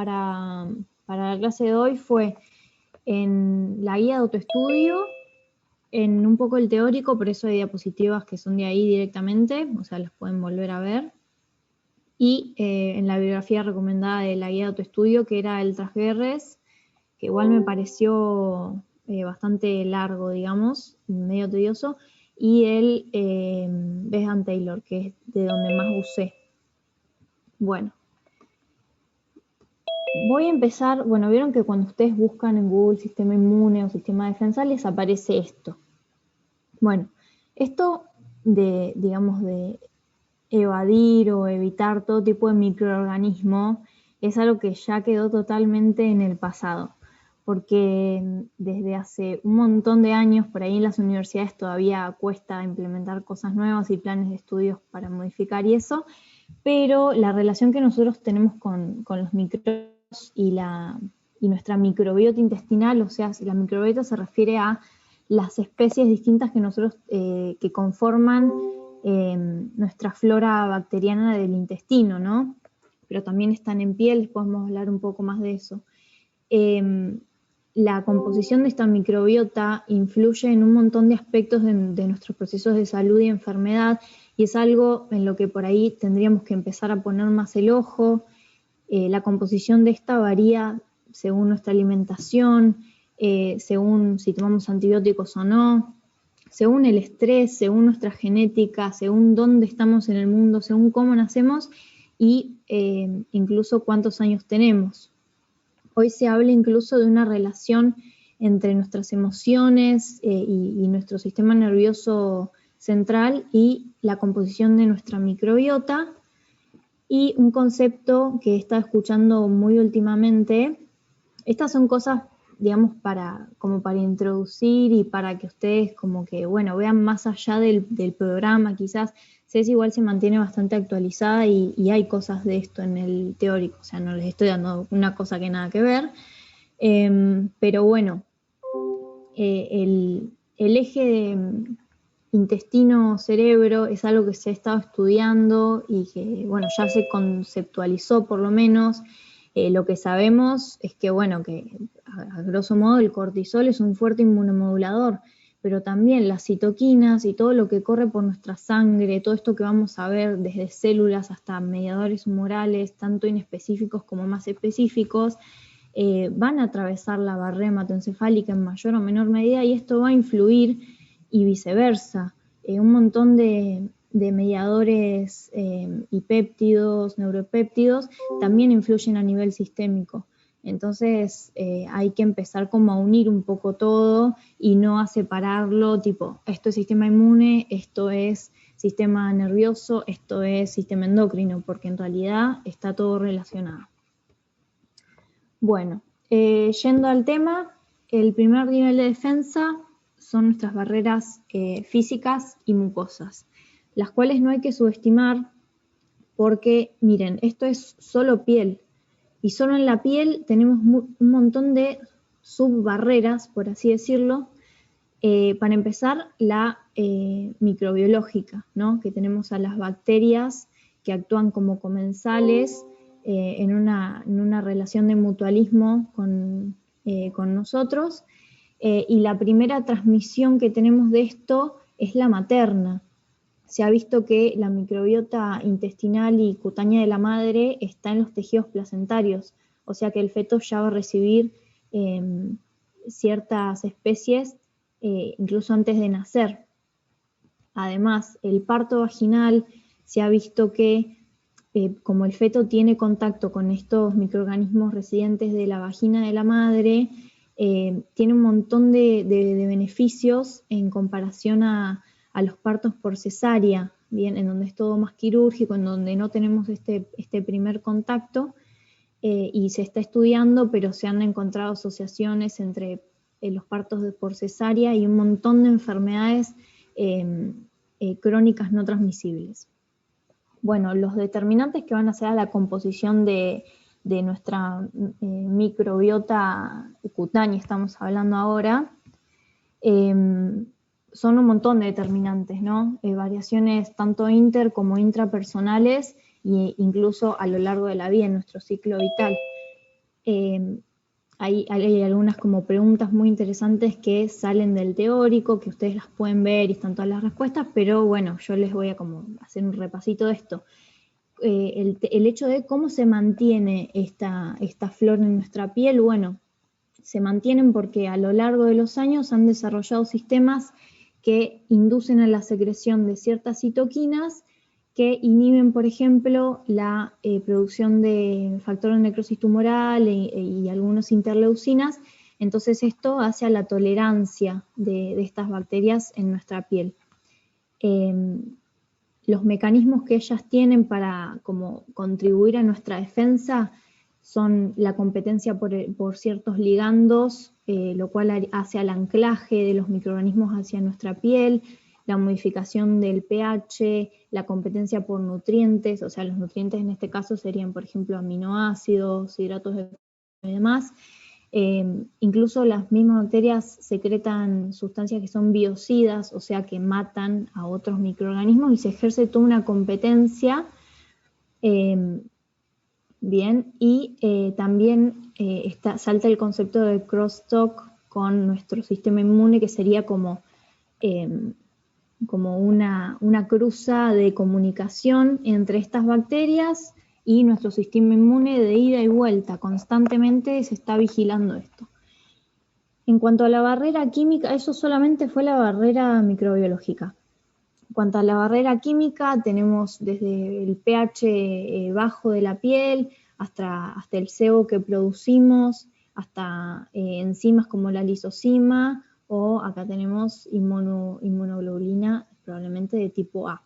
la clase de hoy fue en la guía de autoestudio, en un poco el teórico, por eso hay diapositivas que son de ahí directamente, o sea, las pueden volver a ver, y en la bibliografía recomendada de la guía de autoestudio, que era el Trasguerres, que igual me pareció bastante largo, digamos, medio tedioso, y el Behan Taylor, que es de donde más usé. Bueno, voy a empezar, bueno, vieron que cuando ustedes buscan en Google sistema inmune o sistema de defensa, les aparece esto. Bueno, esto de, digamos, de evadir o evitar todo tipo de microorganismo es algo que ya quedó totalmente en el pasado, porque desde hace un montón de años por ahí en las universidades todavía cuesta implementar cosas nuevas y planes de estudios para modificar y eso, pero la relación que nosotros tenemos con los microbios y nuestra microbiota intestinal, o sea, la microbiota se refiere a las especies distintas que nosotros que conforman nuestra flora bacteriana del intestino, ¿no? Pero también están en piel, podemos hablar un poco más de eso. La composición de esta microbiota influye en un montón de aspectos de nuestros procesos de salud y enfermedad, y es algo en lo que por ahí tendríamos que empezar a poner más el ojo. La composición de esta varía según nuestra alimentación, según si tomamos antibióticos o no, según el estrés, según nuestra genética, según dónde estamos en el mundo, según cómo nacemos y incluso cuántos años tenemos. Hoy se habla incluso de una relación entre nuestras emociones y nuestro sistema nervioso central y la composición de nuestra microbiota. Y un concepto que he estado escuchando muy últimamente, estas son cosas, digamos, como para introducir y para que ustedes como que, bueno, vean más allá del programa, quizás Ceci igual se mantiene bastante actualizada y hay cosas de esto en el teórico, o sea, no les estoy dando una cosa que nada que ver, pero bueno, el eje de intestino-cerebro es algo que se ha estado estudiando y que, bueno, ya se conceptualizó por lo menos. Lo que sabemos es que, bueno, que a grosso modo el cortisol es un fuerte inmunomodulador, pero también las citoquinas y todo lo que corre por nuestra sangre, todo esto que vamos a ver desde células hasta mediadores humorales, tanto inespecíficos como más específicos, van a atravesar la barrera hematoencefálica en mayor o menor medida y esto va a influir y viceversa. Un montón de mediadores y péptidos, neuropéptidos, también influyen a nivel sistémico. Entonces hay que empezar como a unir un poco todo y no a separarlo, tipo, esto es sistema inmune, esto es sistema nervioso, esto es sistema endocrino, porque en realidad está todo relacionado. Bueno, yendo al tema, el primer nivel de defensa son nuestras barreras físicas y mucosas, las cuales no hay que subestimar porque, miren, esto es solo piel, y solo en la piel tenemos un montón de subbarreras, por así decirlo. Para empezar, la microbiológica, ¿no? Que tenemos a las bacterias que actúan como comensales en una relación de mutualismo con nosotros, y la primera transmisión que tenemos de esto es la materna. Se ha visto que la microbiota intestinal y cutánea de la madre está en los tejidos placentarios, o sea que el feto ya va a recibir ciertas especies incluso antes de nacer. Además, el parto vaginal se ha visto que como el feto tiene contacto con estos microorganismos residentes de la vagina de la madre, tiene un montón de beneficios en comparación a los partos por cesárea, bien, en donde es todo más quirúrgico, en donde no tenemos este primer contacto, y se está estudiando, pero se han encontrado asociaciones entre los partos por cesárea y un montón de enfermedades crónicas no transmisibles. Bueno, los determinantes que van a ser a la composición de nuestra microbiota cutánea, estamos hablando ahora, son un montón de determinantes, ¿no? Variaciones tanto inter como intrapersonales e incluso a lo largo de la vida, en nuestro ciclo vital. Hay algunas como preguntas muy interesantes que salen del teórico, que ustedes las pueden ver y están todas las respuestas, pero bueno, yo les voy a como hacer un repasito de esto. El hecho de cómo se mantiene esta flor en nuestra piel, bueno, se mantienen porque a lo largo de los años han desarrollado sistemas que inducen a la secreción de ciertas citoquinas que inhiben, por ejemplo, la producción de factor de necrosis tumoral y algunos interleucinas. Entonces esto hace a la tolerancia de estas bacterias en nuestra piel. Los mecanismos que ellas tienen para como contribuir a nuestra defensa son la competencia por ciertos ligandos, lo cual hace al anclaje de los microorganismos hacia nuestra piel, la modificación del pH, la competencia por nutrientes, o sea, los nutrientes en este caso serían, por ejemplo, aminoácidos, hidratos de carbono y demás. Incluso las mismas bacterias secretan sustancias que son biocidas, o sea, que matan a otros microorganismos y se ejerce toda una competencia. Bien, y también salta el concepto de crosstalk con nuestro sistema inmune, que sería como una cruza de comunicación entre estas bacterias y nuestro sistema inmune de ida y vuelta. Constantemente se está vigilando esto. En cuanto a la barrera química, eso solamente fue la barrera microbiológica. En cuanto a la barrera química, tenemos desde el pH bajo de la piel hasta el sebo que producimos, hasta enzimas como la lisozima, o acá tenemos inmunoglobulina, probablemente de tipo A.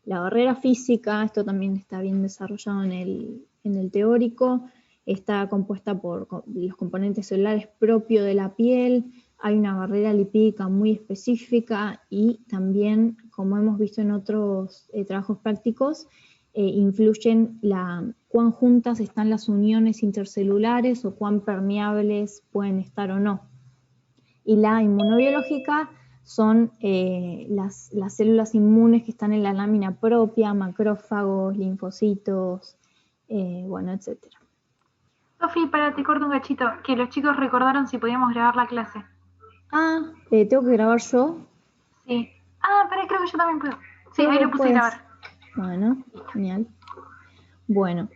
La barrera física, esto también está bien desarrollado en el teórico, está compuesta por los componentes celulares propios de la piel. Hay una barrera lipídica muy específica y también, como hemos visto en otros trabajos prácticos, influyen cuán juntas están las uniones intercelulares o cuán permeables pueden estar o no. Y la inmunobiológica son las células inmunes que están en la lámina propia, macrófagos, linfocitos, bueno, etc. Sofi, te corto un gachito, que los chicos recordaron si podíamos grabar la clase. ¿Tengo que grabar yo? Sí. Pero creo que yo también puedo. Sí, Creo ahí que lo puse a grabar. Bueno, genial. Bueno,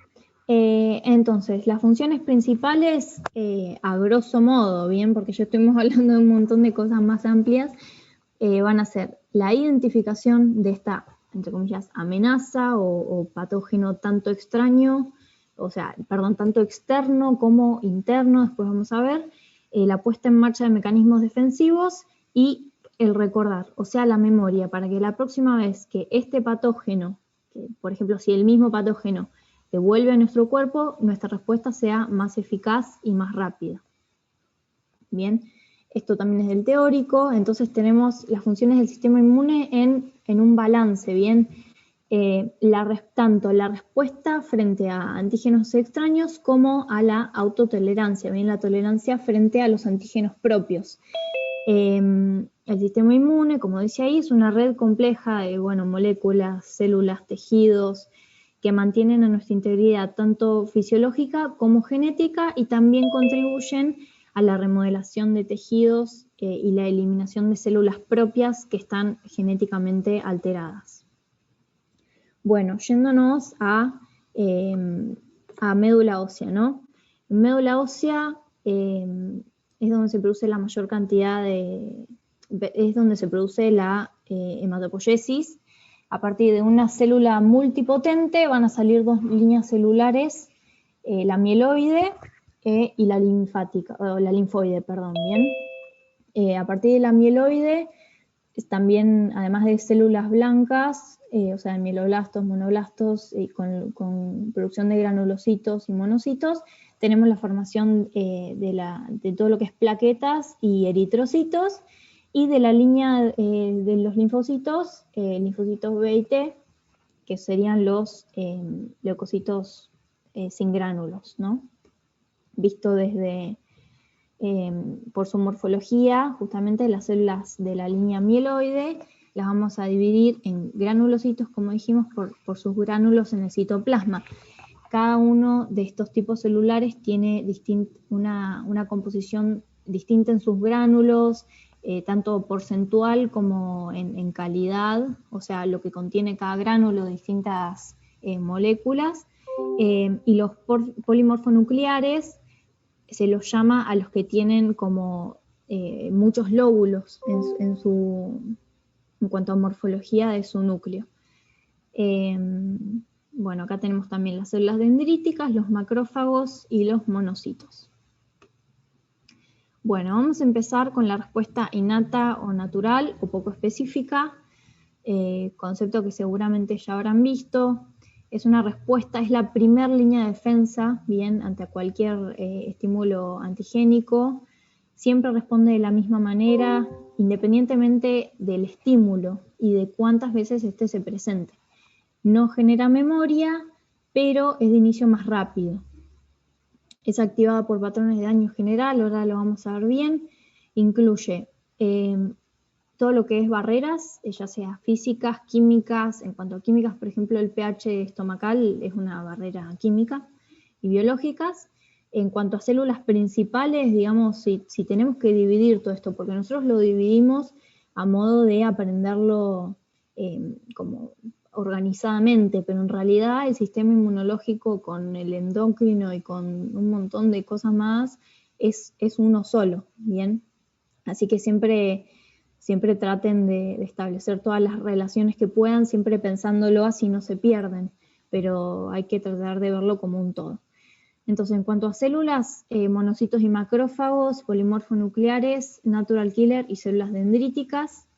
entonces, las funciones principales, a grosso modo, bien, porque ya estuvimos hablando de un montón de cosas más amplias, van a ser la identificación de esta, entre comillas, amenaza o patógeno tanto extraño, tanto externo como interno, después vamos a ver, la puesta en marcha de mecanismos defensivos y el recordar, o sea, la memoria, para que la próxima vez que este patógeno, por ejemplo, si el mismo patógeno vuelve a nuestro cuerpo, nuestra respuesta sea más eficaz y más rápida. Bien, esto también es del teórico, entonces tenemos las funciones del sistema inmune en un balance, bien, tanto la respuesta frente a antígenos extraños como a la autotolerancia, bien, la tolerancia frente a los antígenos propios. El sistema inmune, como decía ahí, es una red compleja de moléculas, células, tejidos, que mantienen a nuestra integridad tanto fisiológica como genética y también contribuyen a la remodelación de tejidos y la eliminación de células propias que están genéticamente alteradas. Bueno, yéndonos a médula ósea, ¿no? En médula ósea es donde se produce la mayor cantidad es donde se produce la hematopoiesis. A partir de una célula multipotente van a salir dos líneas celulares, la mieloide y la linfática, o la linfoide, perdón, bien. A partir de la mieloide, también, además de células blancas, o sea, mieloblastos, monoblastos, con producción de granulocitos y monocitos, tenemos la formación de todo lo que es plaquetas y eritrocitos, y de la línea de los linfocitos, linfocitos B y T, que serían los leucocitos sin gránulos, ¿no? Visto desde, por su morfología, justamente las células de la línea mieloide las vamos a dividir en granulocitos, como dijimos, por sus gránulos en el citoplasma. cada uno de estos tipos celulares tiene una composición distinta en sus gránulos, tanto porcentual como en calidad, o sea, lo que contiene cada gránulo de distintas moléculas, y los polimorfonucleares se los llama a los que tienen como muchos lóbulos en cuanto a morfología de su núcleo. Bueno, acá tenemos también las células dendríticas, los macrófagos y los monocitos. Bueno, vamos a empezar con la respuesta innata o natural o poco específica, concepto que seguramente ya habrán visto. Es una respuesta, es la primera línea de defensa, bien, ante cualquier estímulo antigénico. Siempre responde de la misma manera, independientemente del estímulo y de cuántas veces este se presente. No genera memoria, pero es de inicio más rápido. Es activada por patrones de daño general, ahora lo vamos a ver bien. Incluye todo lo que es barreras, ya sea físicas, químicas. En cuanto a químicas, por ejemplo, el pH estomacal es una barrera química, y biológicas. En cuanto a células principales, digamos, si tenemos que dividir todo esto, porque nosotros lo dividimos a modo de aprenderlo como organizadamente, pero en realidad el sistema inmunológico con el endocrino y con un montón de cosas más es uno solo, ¿bien? Así que siempre traten de establecer todas las relaciones que puedan, siempre pensándolo así no se pierden, pero hay que tratar de verlo como un todo. Entonces, en cuanto a células, monocitos y macrófagos, polimorfonucleares, natural killer y células dendríticas.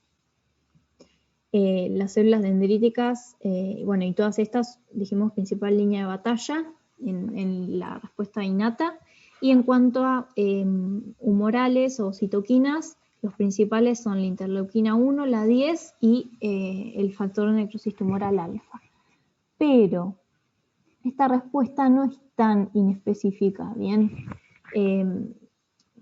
Las células dendríticas, bueno, y todas estas, dijimos, principal línea de batalla en la respuesta innata. Y en cuanto a humorales o citoquinas, los principales son la interleuquina 1, la 10 y el factor de necrosis tumoral alfa. Pero esta respuesta no es tan inespecífica, ¿bien?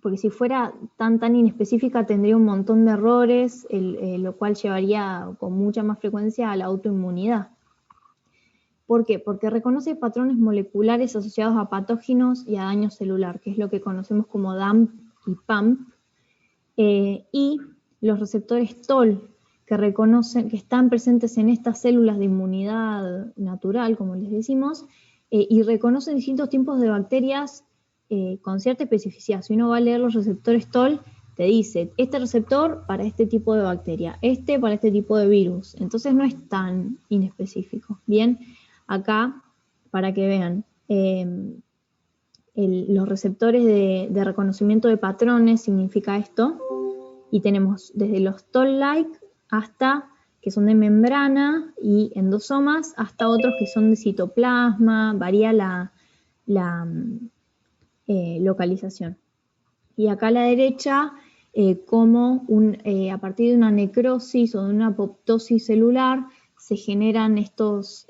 Porque si fuera tan inespecífica tendría un montón de errores, lo cual llevaría con mucha más frecuencia a la autoinmunidad. ¿Por qué? Porque reconoce patrones moleculares asociados a patógenos y a daño celular, que es lo que conocemos como DAMP y PAMP, y los receptores TOL, que están presentes en estas células de inmunidad natural, como les decimos, y reconocen distintos tipos de bacterias con cierta especificidad. Si uno va a leer los receptores TOL, te dice, este receptor para este tipo de bacteria, este para este tipo de virus. Entonces no es tan inespecífico. Bien, acá, para que vean, los receptores de reconocimiento de patrones significa esto, y tenemos desde los toll-like hasta que son de membrana y endosomas, hasta otros que son de citoplasma, varía la localización. Y acá a la derecha, como a partir de una necrosis o de una apoptosis celular, se generan estos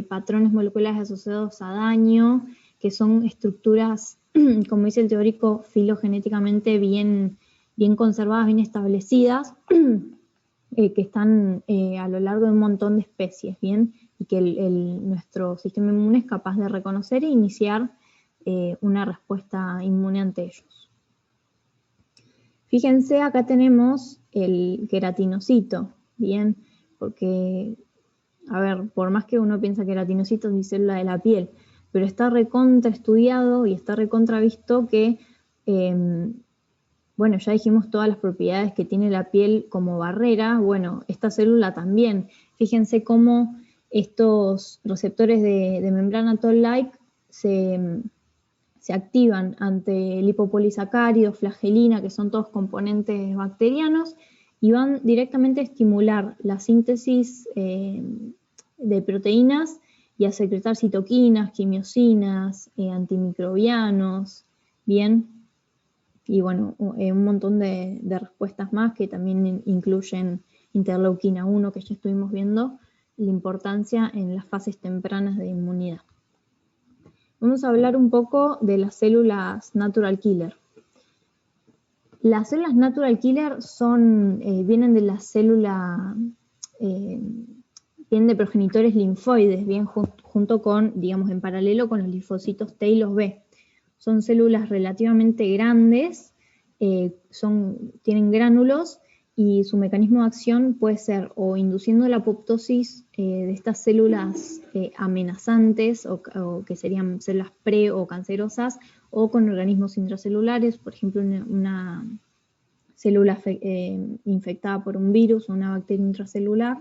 patrones moleculares asociados a daño, que son estructuras, como dice el teórico, filogenéticamente bien conservadas, bien establecidas, que están a lo largo de un montón de especies, ¿bien? Y que nuestro sistema inmune es capaz de reconocer e iniciar una respuesta inmune ante ellos. Fíjense, acá tenemos el queratinocito, ¿bien? Porque, a ver, por más que uno piensa que queratinocitos es célula de la piel, pero está recontra estudiado y está recontra visto que, bueno, ya dijimos todas las propiedades que tiene la piel como barrera, bueno, esta célula también. Fíjense cómo estos receptores de membrana toll-like se activan ante lipopolisacáridos, flagelina, que son todos componentes bacterianos, y van directamente a estimular la síntesis de proteínas y a secretar citoquinas, quimiosinas, antimicrobianos, bien, y bueno, un montón de respuestas más que también incluyen interleuquina 1, que ya estuvimos viendo la importancia en las fases tempranas de inmunidad. Vamos a hablar un poco de las células natural killer. Las células natural killer vienen de la célula, bien, de progenitores linfoides, bien, junto con, digamos, en paralelo con los linfocitos T y los B. Son células relativamente grandes, tienen gránulos, y su mecanismo de acción puede ser o induciendo la apoptosis de estas células amenazantes o que serían células pre o cancerosas, o con organismos intracelulares, por ejemplo una célula infectada por un virus o una bacteria intracelular.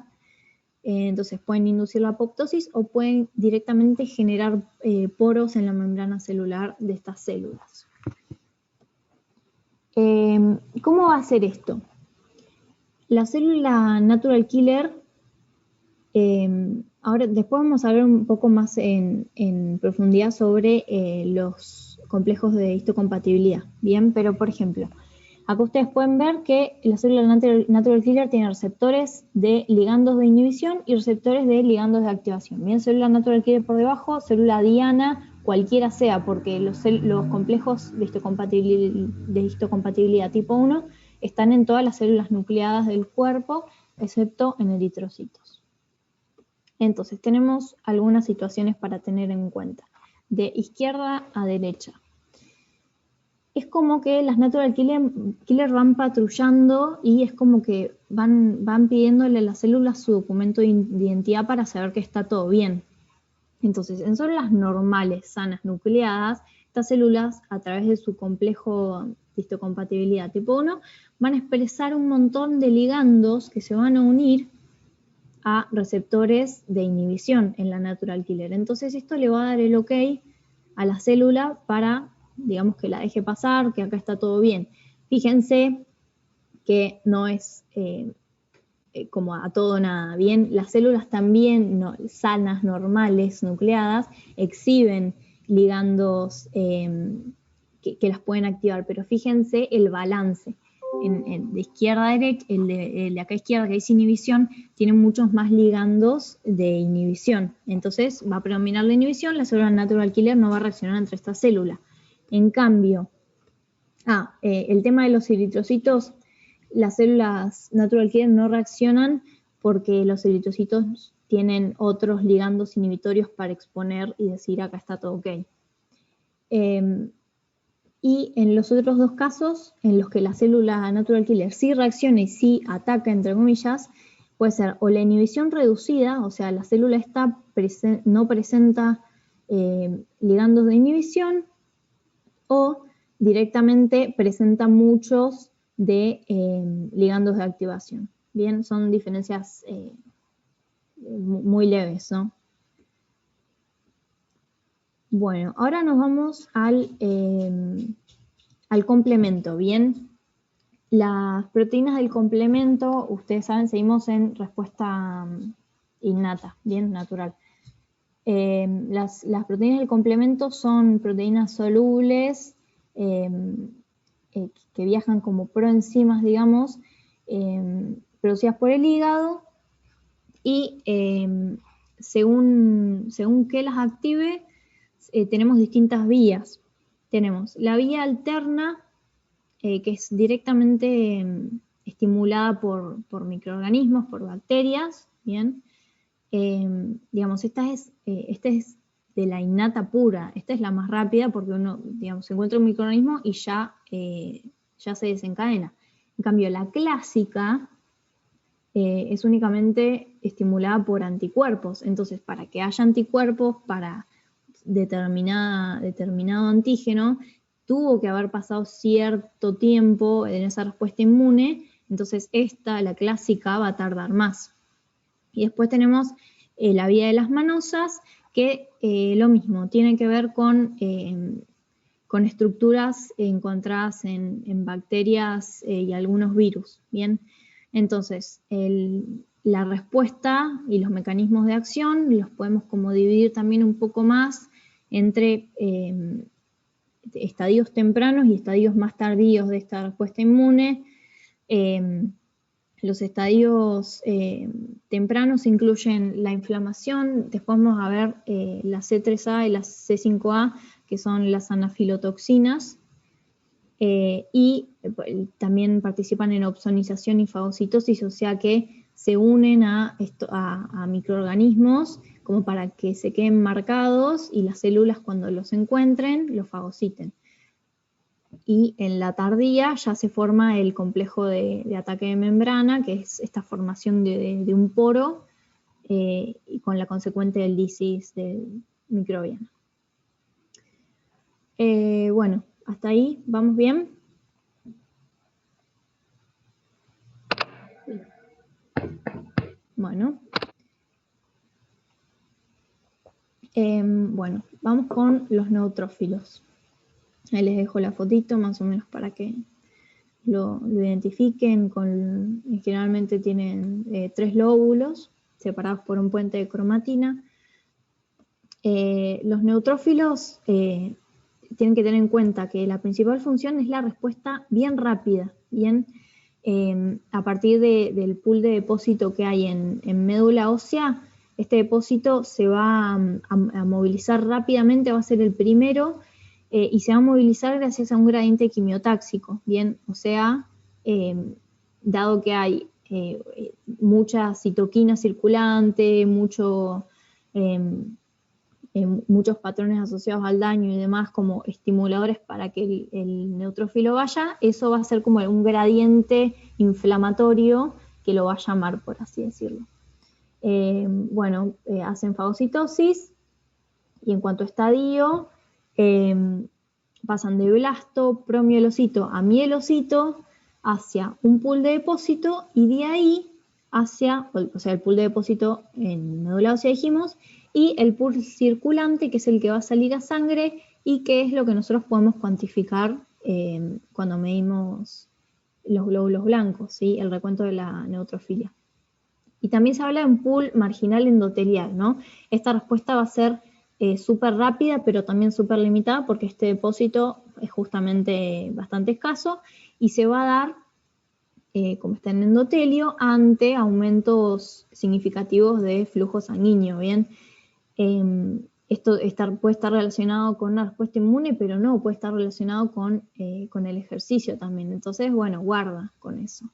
Entonces pueden inducir la apoptosis o pueden directamente generar poros en la membrana celular de estas células. ¿Cómo va a ser esto? La célula natural killer, ahora después vamos a ver un poco más en profundidad sobre los complejos de histocompatibilidad, ¿bien? Pero por ejemplo, acá ustedes pueden ver que la célula natural killer tiene receptores de ligandos de inhibición y receptores de ligandos de activación. Bien, célula natural killer por debajo, célula diana, cualquiera sea, porque los complejos de histocompatibilidad tipo 1 están en todas las células nucleadas del cuerpo, excepto en eritrocitos. Entonces, tenemos algunas situaciones para tener en cuenta. De izquierda a derecha. Es como que las natural killer van patrullando y es como que van pidiéndole a las células su documento de identidad para saber que está todo bien. Entonces, en células normales, sanas, nucleadas, estas células, a través de su complejo de histocompatibilidad tipo 1, van a expresar un montón de ligandos que se van a unir a receptores de inhibición en la natural killer. Entonces, esto le va a dar el ok a la célula para, digamos, que la deje pasar, que acá está todo bien. Fíjense que no es como a todo o nada. Bien, las células también sanas, normales, nucleadas, exhiben ligandos que las pueden activar, pero fíjense el balance. De izquierda a derecha, el de acá a izquierda, que es inhibición, tiene muchos más ligandos de inhibición. Entonces va a predominar la inhibición, la célula natural killer no va a reaccionar entre esta célula. En cambio, el tema de los eritrocitos, las células natural killer no reaccionan porque los eritrocitos tienen otros ligandos inhibitorios para exponer y decir acá está todo ok. Y en los otros dos casos, en los que la célula natural killer sí reacciona y sí ataca, entre comillas, puede ser o la inhibición reducida, o sea, la célula no presenta ligandos de inhibición, o directamente presenta muchos de ligandos de activación. Bien, son diferencias muy leves, ¿no? Bueno, ahora nos vamos al complemento, ¿bien? Las proteínas del complemento, ustedes saben, seguimos en respuesta innata, bien, natural. Las proteínas del complemento son proteínas solubles que viajan como proenzimas, digamos, producidas por el hígado, y según que las active, tenemos distintas vías. Tenemos la vía alterna, que es directamente estimulada por microorganismos, por bacterias, ¿bien? Digamos, esta es de la innata pura, esta es la más rápida porque uno, digamos, se encuentra un microorganismo y ya se desencadena. En cambio, la clásica es únicamente estimulada por anticuerpos. Entonces, para que haya anticuerpos para determinado antígeno, tuvo que haber pasado cierto tiempo en esa respuesta inmune. Entonces, la clásica, va a tardar más. Y después tenemos la vía de las manosas, que lo mismo, tiene que ver con estructuras encontradas en bacterias y algunos virus, ¿bien? Entonces, la respuesta y los mecanismos de acción los podemos como dividir también un poco más entre estadios tempranos y estadios más tardíos de esta respuesta inmune. Los estadios tempranos incluyen la inflamación, después vamos a ver la C3A y la C5A, que son las anafilotoxinas, y también participan en opsonización y fagocitosis, o sea que se unen a microorganismos como para que se queden marcados y las células cuando los encuentren los fagociten. Y en la tardía ya se forma el complejo de ataque de membrana, que es esta formación de un poro y con la consecuente lisis microbiana. Bueno, hasta ahí, ¿vamos bien? Bueno. Bueno, vamos con los neutrófilos. Ahí les dejo la fotito más o menos para que lo identifiquen. Generalmente tienen 3 lóbulos separados por un puente de cromatina. Los neutrófilos tienen que tener en cuenta que la principal función es la respuesta bien rápida, a partir del pool de depósito que hay en médula ósea. Este depósito se va a movilizar rápidamente, va a ser el primero, y se va a movilizar gracias a un gradiente quimiotáxico, o sea, dado que hay mucha citoquina circulante, muchos patrones asociados al daño y demás como estimuladores para que el neutrófilo vaya, eso va a ser como un gradiente inflamatorio que lo va a llamar, por así decirlo. Hacen fagocitosis y en cuanto a estadio pasan de blasto, promielocito a mielocito hacia un pool de depósito y de ahí hacia, o sea, el pool de depósito en médula ósea dijimos, y el pool circulante, que es el que va a salir a sangre y que es lo que nosotros podemos cuantificar cuando medimos los glóbulos blancos, ¿sí? El recuento de la neutrofilia. Y también se habla de un pool marginal endotelial, ¿no? Esta respuesta va a ser súper rápida, pero también súper limitada, porque este depósito es justamente bastante escaso y se va a dar, como está en endotelio, ante aumentos significativos de flujo sanguíneo, ¿bien? Esto puede estar relacionado con una respuesta inmune, pero no, puede estar relacionado con el ejercicio también. Entonces, bueno, guarda con eso.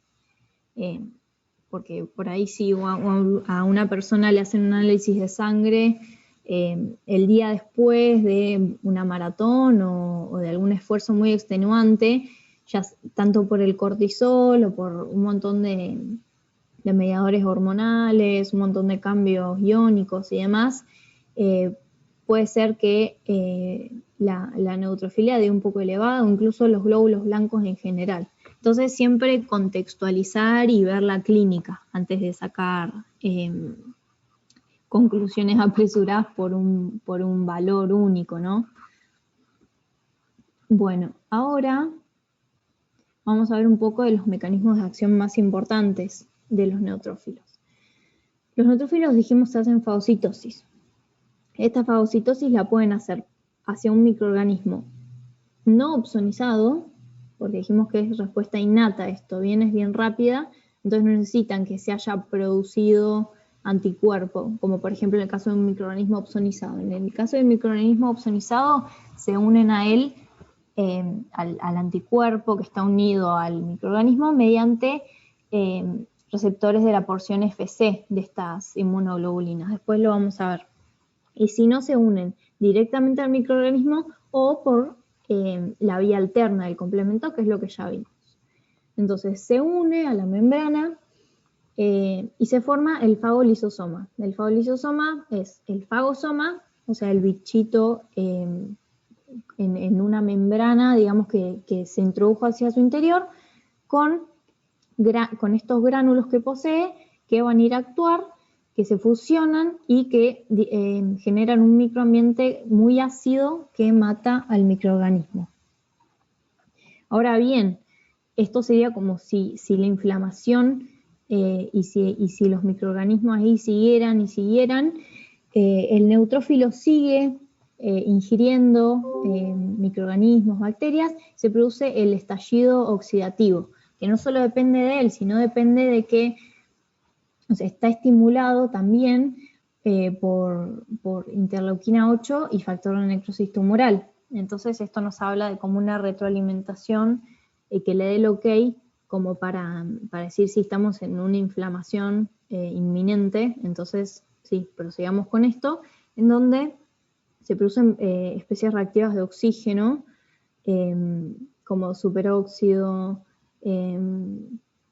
Porque por ahí si a una persona le hacen un análisis de sangre el día después de una maratón o de algún esfuerzo muy extenuante, ya tanto por el cortisol o por un montón de mediadores hormonales, un montón de cambios iónicos y demás, puede ser que la neutrofilia dé un poco elevada o incluso los glóbulos blancos en general. Entonces siempre contextualizar y ver la clínica antes de sacar conclusiones apresuradas por un valor único, ¿no? Bueno, ahora vamos a ver un poco de los mecanismos de acción más importantes de los neutrófilos. Los neutrófilos, dijimos, hacen fagocitosis. Esta fagocitosis la pueden hacer hacia un microorganismo no opsonizado, porque dijimos que es respuesta innata esto, es bien rápida, entonces no necesitan que se haya producido anticuerpo, como por ejemplo en el caso de un microorganismo opsonizado. En el caso del microorganismo opsonizado se unen a él, al anticuerpo que está unido al microorganismo mediante receptores de la porción FC de estas inmunoglobulinas. Después lo vamos a ver. Y si no, se unen directamente al microorganismo o por la vía alterna del complemento, que es lo que ya vimos. Entonces se une a la membrana y se forma el fagolisosoma. El fagolisosoma es el fagosoma, o sea, el bichito en una membrana, digamos, que se introdujo hacia su interior con estos gránulos que posee, que van a ir a actuar, que se fusionan y que generan un microambiente muy ácido que mata al microorganismo. Ahora bien, esto sería como si la inflamación y si los microorganismos ahí siguieran, el neutrófilo sigue ingiriendo microorganismos, bacterias, se produce el estallido oxidativo, que no solo depende de él, sino depende de que, o sea, está estimulado también por interleuquina 8 y factor de necrosis tumoral. Entonces esto nos habla de como una retroalimentación que le dé el ok como para decir si estamos en una inflamación inminente. Entonces, sí, prosigamos con esto, en donde se producen especies reactivas de oxígeno, como superóxido,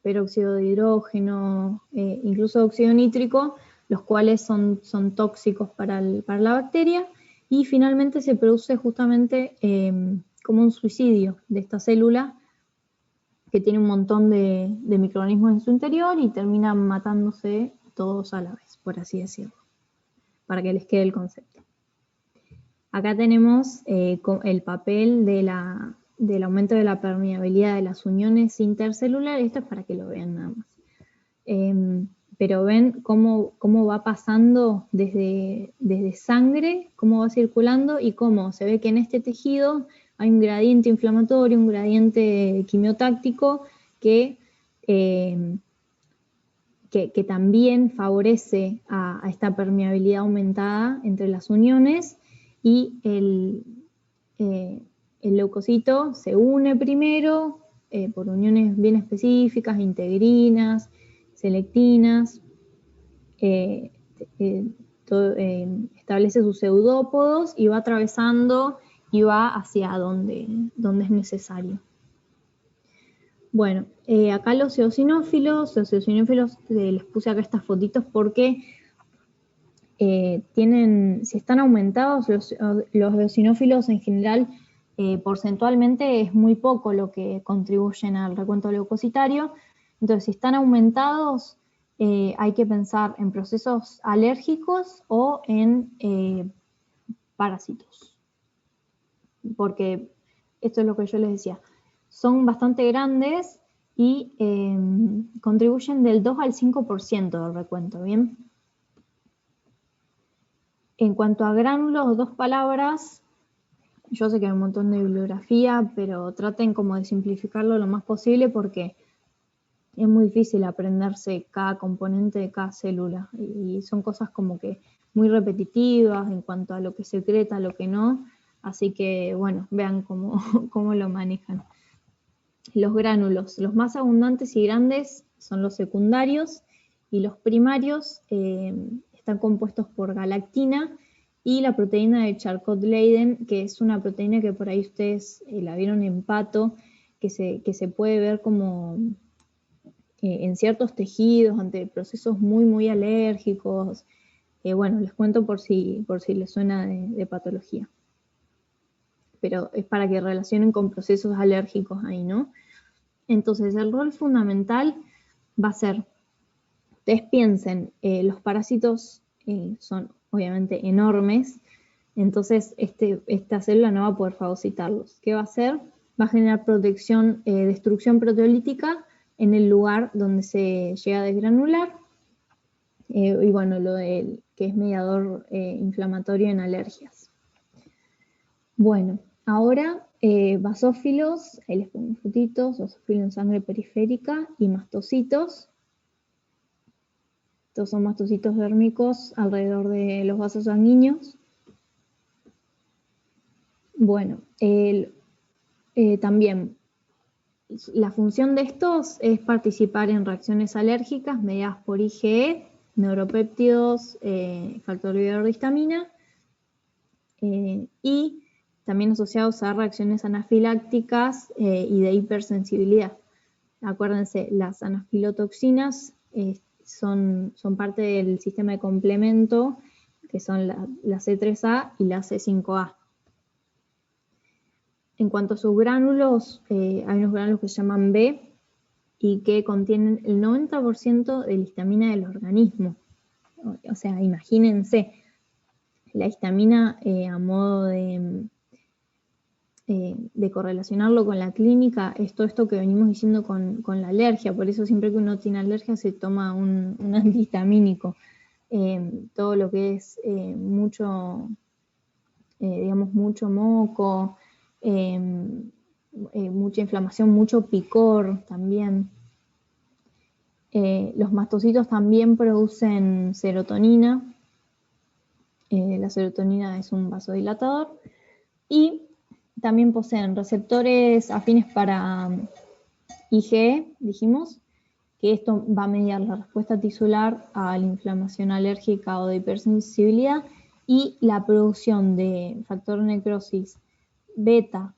peróxido de hidrógeno, incluso óxido nítrico, los cuales son tóxicos para la bacteria, y finalmente se produce justamente como un suicidio de esta célula que tiene un montón de microorganismos en su interior y terminan matándose todos a la vez, por así decirlo, para que les quede el concepto. Acá tenemos el papel del aumento de la permeabilidad de las uniones intercelulares. Esto es para que lo vean nada más. Pero ven cómo va pasando desde sangre, cómo va circulando y cómo se ve que en este tejido hay un gradiente inflamatorio, un gradiente quimiotáctico que también favorece a esta permeabilidad aumentada entre las uniones, y el leucocito se une primero por uniones bien específicas, integrinas, selectinas, establece sus pseudópodos y va atravesando y va hacia donde es necesario. Bueno, acá los eosinófilos les puse acá estas fotitos porque si están aumentados los eosinófilos en general, porcentualmente es muy poco lo que contribuyen al recuento leucocitario. Entonces, si están aumentados, hay que pensar en procesos alérgicos o en parásitos. Porque esto es lo que yo les decía, son bastante grandes y contribuyen del 2 al 5% del recuento, ¿bien? En cuanto a gránulos, 2 palabras. Yo sé que hay un montón de bibliografía, pero traten como de simplificarlo lo más posible porque es muy difícil aprenderse cada componente de cada célula. Y son cosas como que muy repetitivas en cuanto a lo que secreta, lo que no. Así que, bueno, vean cómo lo manejan. Los gránulos, los más abundantes y grandes son los secundarios, y los primarios están compuestos por galactina y la proteína de Charcot-Leyden, que es una proteína que por ahí ustedes la vieron en pato, que se puede ver como en ciertos tejidos ante procesos muy, muy alérgicos. Bueno, les cuento por si les suena de patología. Pero es para que relacionen con procesos alérgicos ahí, ¿no? Entonces, el rol fundamental va a ser, ustedes piensen, los parásitos son obviamente enormes, entonces esta célula no va a poder fagocitarlos. ¿Qué va a hacer? Va a generar destrucción proteolítica en el lugar donde se llega a desgranular, y bueno, que es mediador inflamatorio en alergias. Bueno, ahora basófilos, ahí les pongo fotitos, basófilos en sangre periférica y mastocitos. Estos son mastocitos dérmicos alrededor de los vasos sanguíneos. Bueno, también la función de estos es participar en reacciones alérgicas mediadas por IgE, neuropéptidos, factor librador de histamina, y también asociados a reacciones anafilácticas y de hipersensibilidad. Acuérdense, las anafilotoxinas son parte del sistema de complemento, que son la C3A y la C5A. En cuanto a sus gránulos, hay unos gránulos que se llaman B y que contienen el 90% de la histamina del organismo. O sea, imagínense, la histamina a modo de correlacionarlo con la clínica, es todo esto que venimos diciendo con la alergia. Por eso siempre que uno tiene alergia se toma un antihistamínico. Todo lo que es mucho moco, mucha inflamación, mucho picor también. Los mastocitos también producen serotonina. La serotonina es un vasodilatador y también poseen receptores afines para IgE, dijimos, que esto va a mediar la respuesta tisular a la inflamación alérgica o de hipersensibilidad, y la producción de factor necrosis beta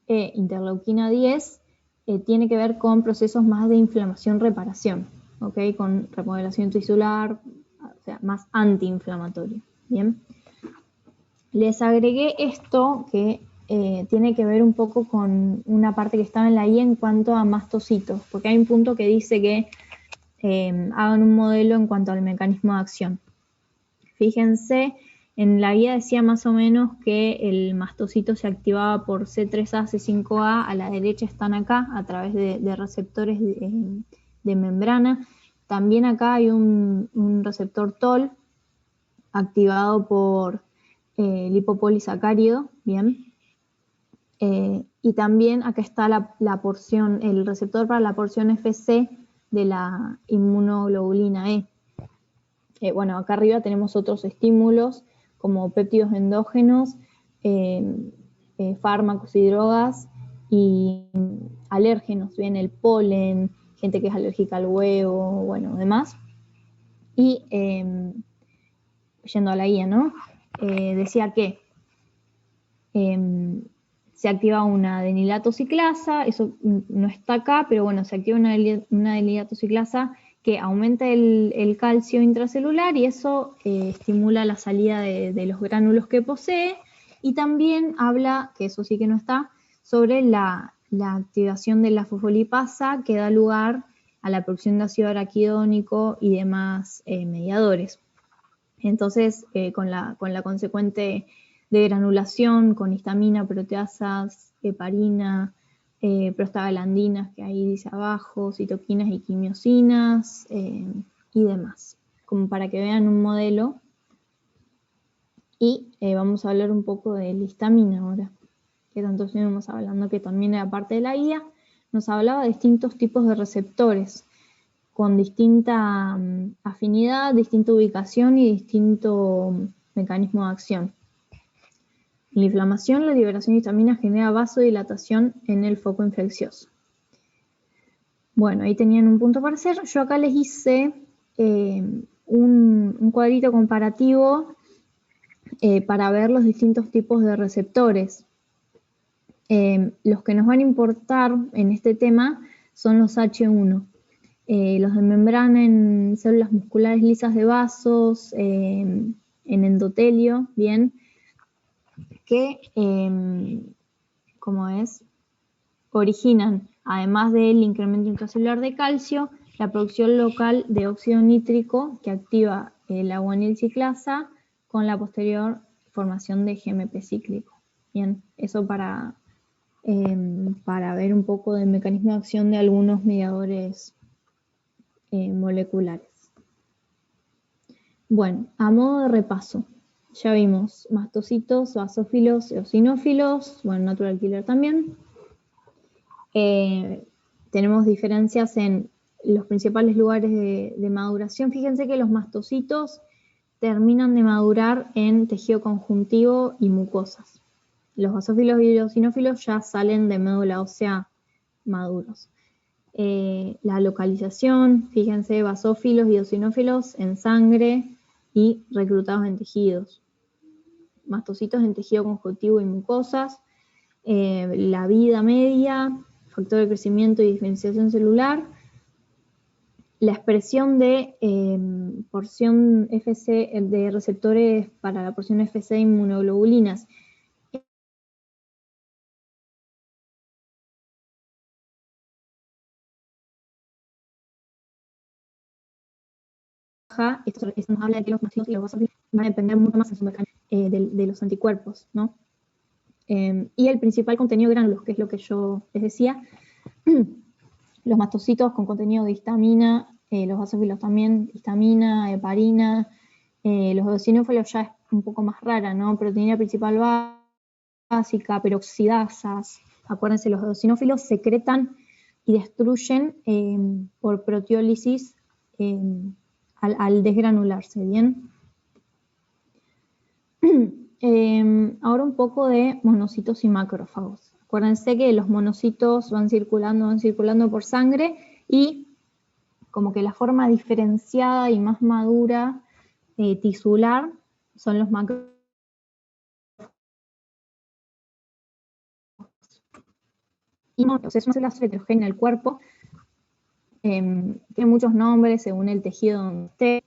e interleuquina 10 tiene que ver con procesos más de inflamación-reparación, ¿okay? Con remodelación tisular, o sea, más antiinflamatorio, ¿bien? Les agregué esto que tiene que ver un poco con una parte que estaba en la guía en cuanto a mastocitos, porque hay un punto que dice que hagan un modelo en cuanto al mecanismo de acción. Fíjense, en la guía decía más o menos que el mastocito se activaba por C3A, C5A, a la derecha están acá, a través de receptores de membrana. También acá hay un receptor TOL activado por lipopolisacárido, bien. Y también acá está la porción, el receptor para la porción FC de la inmunoglobulina E. Bueno, acá arriba tenemos otros estímulos como péptidos endógenos, fármacos y drogas, y alérgenos, bien, el polen, gente que es alérgica al huevo, bueno, demás. Y yendo a la guía, ¿no? Decía que se activa una adenilatociclasa, eso no está acá, pero bueno, se activa una adenilatociclasa que aumenta el calcio intracelular y eso estimula la salida de los gránulos que posee, y también habla, que eso sí que no está, sobre la activación de la fosfolipasa que da lugar a la producción de ácido araquidónico y demás mediadores. Entonces, con la consecuente degranulación, con histamina, proteasas, heparina, prostaglandinas, que ahí dice abajo, citoquinas y quimiosinas y demás, como para que vean un modelo. Y vamos a hablar un poco de la histamina ahora, que tanto estuvimos hablando, que también era parte de la guía. Nos hablaba de distintos tipos de receptores, con distinta afinidad, distinta ubicación y distinto mecanismo de acción. En la inflamación, la liberación de histamina genera vasodilatación en el foco infeccioso. Bueno, ahí tenían un punto para hacer. Yo acá les hice un cuadrito comparativo para ver los distintos tipos de receptores. Los que nos van a importar en este tema son los H1. Los de membrana en células musculares lisas de vasos, en endotelio, bien, que, originan, además del incremento intracelular de calcio, la producción local de óxido nítrico que activa la guanil ciclasa con la posterior formación de GMP cíclico. Bien, eso para ver un poco del mecanismo de acción de algunos mediadores moleculares. Bueno, a modo de repaso, ya vimos mastocitos, basófilos, eosinófilos, bueno, natural killer también. Tenemos diferencias en los principales lugares de maduración. Fíjense que los mastocitos terminan de madurar en tejido conjuntivo y mucosas. Los basófilos y los eosinófilos ya salen de médula ósea maduros. La localización, fíjense, basófilos y eosinófilos en sangre y reclutados en tejidos. Mastocitos en tejido conjuntivo y mucosas. La vida media, factor de crecimiento y diferenciación celular. La expresión de porción FC, de receptores para la porción FC de inmunoglobulinas. Esto nos habla de que los mastocitos y los basófilos van a depender mucho más en su mecanismo de los anticuerpos, ¿no? Y el principal contenido de gránulos, que es lo que yo les decía, los mastocitos con contenido de histamina, los basófilos también, histamina, heparina, los eosinófilos ya es un poco más rara, ¿no? Proteína principal básica, peroxidasas. Acuérdense, los eosinófilos secretan y destruyen por proteólisis al desgranularse, ¿bien? Ahora un poco de monocitos y macrófagos. Acuérdense que los monocitos van circulando por sangre y como que la forma diferenciada y más madura tisular son los macrófagos. Y es una célula heterogénea del cuerpo. Tiene muchos nombres según el tejido donde esté.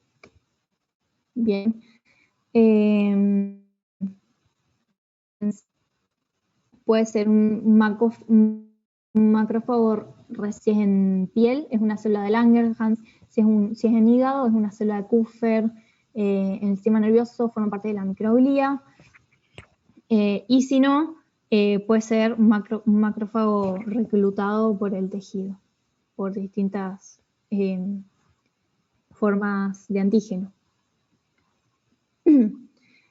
Bien. Puede ser un macrófago si es en piel, es una célula de Langerhans. Si es en hígado, es una célula de Kupffer. En el sistema nervioso forma parte de la microglia. Y si no, puede ser un macrófago reclutado por el tejido, por distintas formas de antígeno.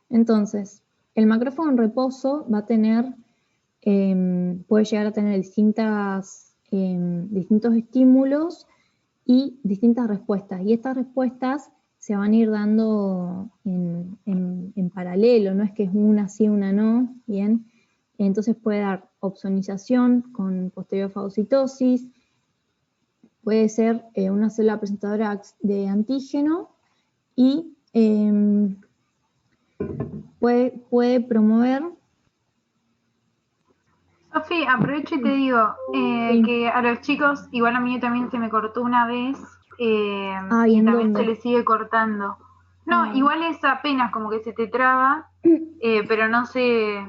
Entonces, el macrófago en reposo va a tener, puede llegar a tener distintos estímulos y distintas respuestas. Y estas respuestas se van a ir dando en paralelo, no es que es una sí, una no, ¿bien? Entonces puede dar opsonización con posterior fagocitosis, puede ser una célula presentadora de antígeno y puede promover... Sofi, aprovecho y te digo que a los chicos, igual a mí también se me cortó una vez ¿y y en también dónde? se le sigue cortando. No, igual es apenas como que se te traba, pero no sé...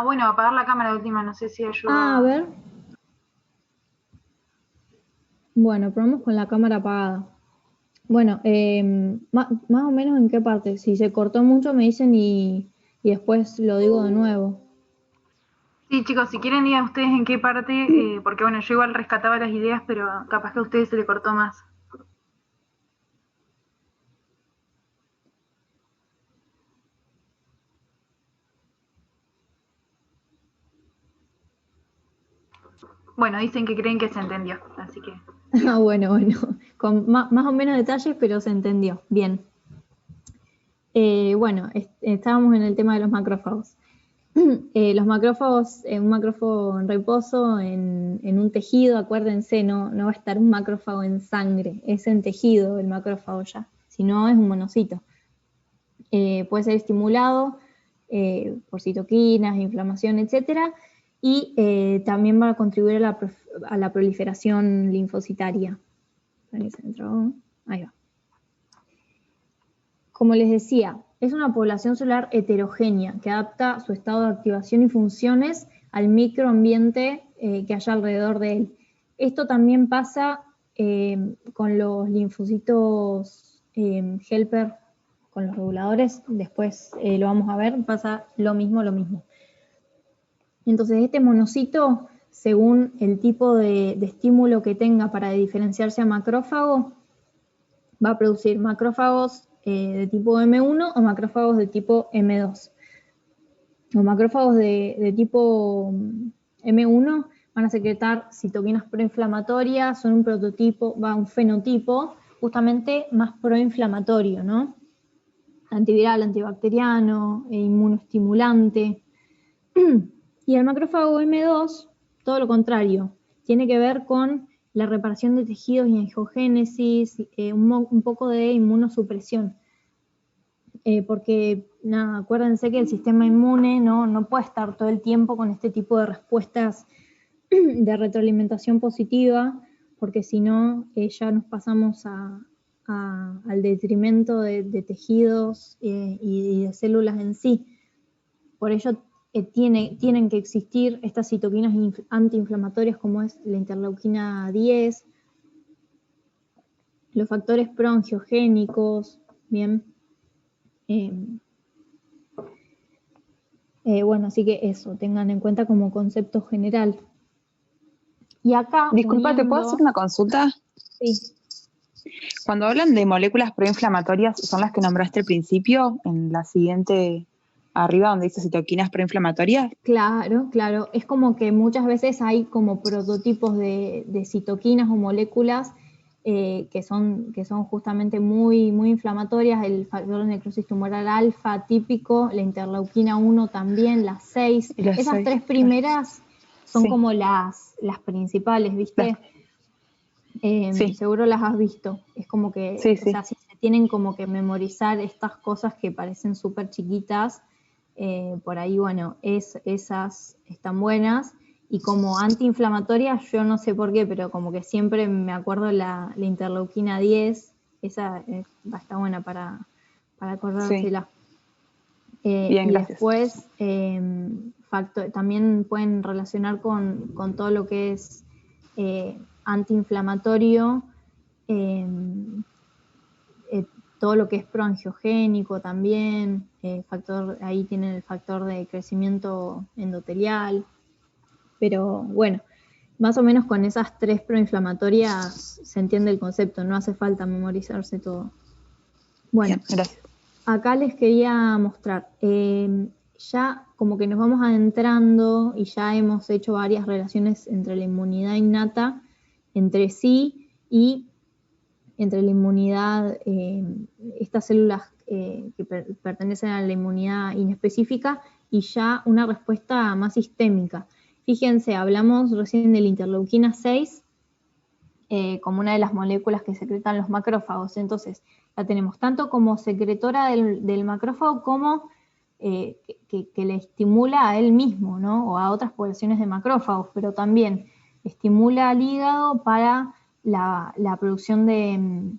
bueno, apagar la cámara de última, no sé si ayuda. A ver. Bueno, probamos con la cámara apagada. Bueno, más o menos en qué parte. Si se cortó mucho me dicen y después lo digo de nuevo. Sí, chicos, si quieren digan ustedes en qué parte, porque bueno, yo igual rescataba las ideas, pero capaz que a ustedes se le cortó más. Bueno, dicen que creen que se entendió, así que... Bueno, con más o menos detalles, pero se entendió. Bien. Bueno, estábamos en el tema de los macrófagos. Los macrófagos, un macrófago en reposo, en un tejido, acuérdense, no va a estar un macrófago en sangre, es en tejido el macrófago ya, si no es un monocito. Puede ser estimulado por citoquinas, inflamación, etcétera, y también va a contribuir a la proliferación linfocitaria. Ahí va. Como les decía, es una población celular heterogénea que adapta su estado de activación y funciones al microambiente que haya alrededor de él. Esto también pasa con los linfocitos helper, con los reguladores, después lo vamos a ver, pasa lo mismo. Entonces este monocito, según el tipo de estímulo que tenga para diferenciarse a macrófago, va a producir macrófagos de tipo M1 o macrófagos de tipo M2. Los macrófagos de tipo M1 van a secretar citoquinas proinflamatorias, son un prototipo, un fenotipo justamente más proinflamatorio, ¿no? Antiviral, antibacteriano, inmunoestimulante. Y el macrófago M2, todo lo contrario, tiene que ver con la reparación de tejidos y angiogénesis, un poco de inmunosupresión. Porque, acuérdense que el sistema inmune no puede estar todo el tiempo con este tipo de respuestas de retroalimentación positiva, porque si no, ya nos pasamos al detrimento de tejidos y de células en sí. Por ello, tienen que existir estas citoquinas antiinflamatorias como es la interleuquina 10, los factores proangiogénicos, bien. Bueno, así que eso, tengan en cuenta como concepto general. Y acá... Disculpa, ¿te puedo hacer una consulta? Sí. Cuando hablan de moléculas proinflamatorias, ¿son las que nombraste al principio, en la siguiente arriba donde dice citoquinas proinflamatorias? Claro. Es como que muchas veces hay como prototipos de citoquinas o moléculas que son justamente muy, muy inflamatorias, el factor de necrosis tumoral alfa típico, la interleuquina 1 también, las 6. Esas 3 primeras son como las principales, ¿viste? Seguro las has visto. Es como que, o sea, si se tienen como que memorizar estas cosas que parecen súper chiquitas, por ahí, bueno, esas están buenas. Y como antiinflamatoria, yo no sé por qué, pero como que siempre me acuerdo la interleuquina 10, esa está buena para acordársela. Bien, y gracias. después también pueden relacionar con todo lo que es antiinflamatorio, todo lo que es proangiogénico también, ahí tienen el factor de crecimiento endotelial. Pero bueno, más o menos con esas 3 proinflamatorias se entiende el concepto, no hace falta memorizarse todo. Bueno, bien, gracias. Acá les quería mostrar, ya como que nos vamos adentrando y ya hemos hecho varias relaciones entre la inmunidad innata entre sí y entre la inmunidad, estas células que pertenecen a la inmunidad inespecífica y ya una respuesta más sistémica. Fíjense, hablamos recién de la interleuquina 6 como una de las moléculas que secretan los macrófagos. Entonces, la tenemos tanto como secretora del macrófago como que le estimula a él mismo, ¿no? O a otras poblaciones de macrófagos, pero también estimula al hígado para la producción de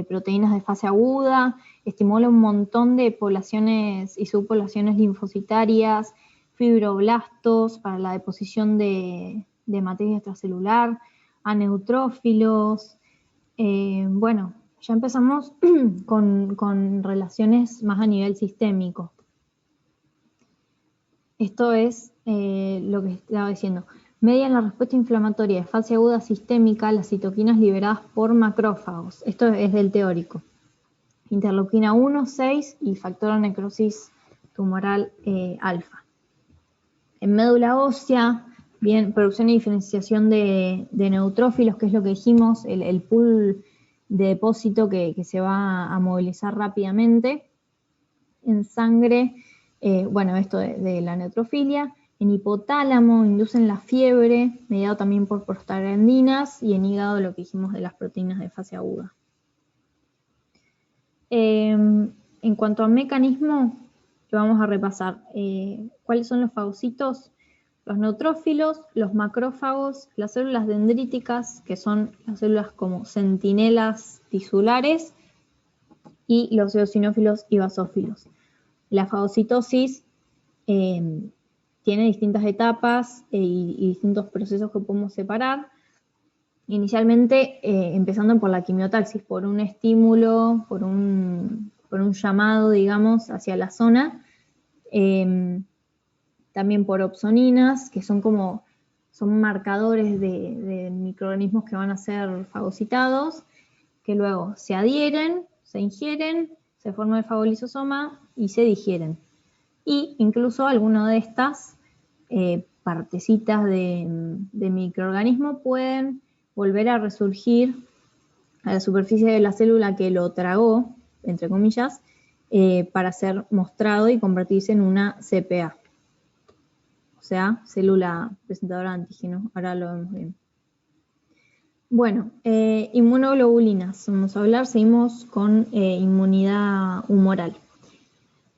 proteínas de fase aguda, estimula un montón de poblaciones y subpoblaciones linfocitarias, fibroblastos para la deposición de materia extracelular, a neutrófilos. Bueno, ya empezamos con relaciones más a nivel sistémico. Esto es lo que estaba diciendo. Median la respuesta inflamatoria de fase aguda sistémica las citoquinas liberadas por macrófagos. Esto es del teórico. Interleuquina 1, 6 y factor de necrosis tumoral alfa. En médula ósea, bien, producción y diferenciación de neutrófilos, que es lo que dijimos, el pool de depósito que se va a movilizar rápidamente. En sangre, bueno, esto de la neutrofilia. En hipotálamo inducen la fiebre, mediado también por prostaglandinas, y en hígado lo que dijimos de las proteínas de fase aguda. En cuanto a mecanismo, lo vamos a repasar. ¿Cuáles son los fagocitos? Los neutrófilos, los macrófagos, las células dendríticas, que son las células como centinelas tisulares, y los eosinófilos y basófilos. La fagocitosis tiene distintas etapas y distintos procesos que podemos separar. Inicialmente, empezando por la quimiotaxis, por un estímulo, por un llamado, digamos, hacia la zona. También por opsoninas, que son marcadores de microorganismos que van a ser fagocitados, que luego se adhieren, se ingieren, se forma el fagolisosoma y se digieren. Y incluso algunas de estas partecitas de microorganismo pueden volver a resurgir a la superficie de la célula que lo tragó, entre comillas, para ser mostrado y convertirse en una CPA. O sea, célula presentadora de antígeno. Ahora lo vemos bien. Bueno, inmunoglobulinas. Vamos a hablar, seguimos con inmunidad humoral.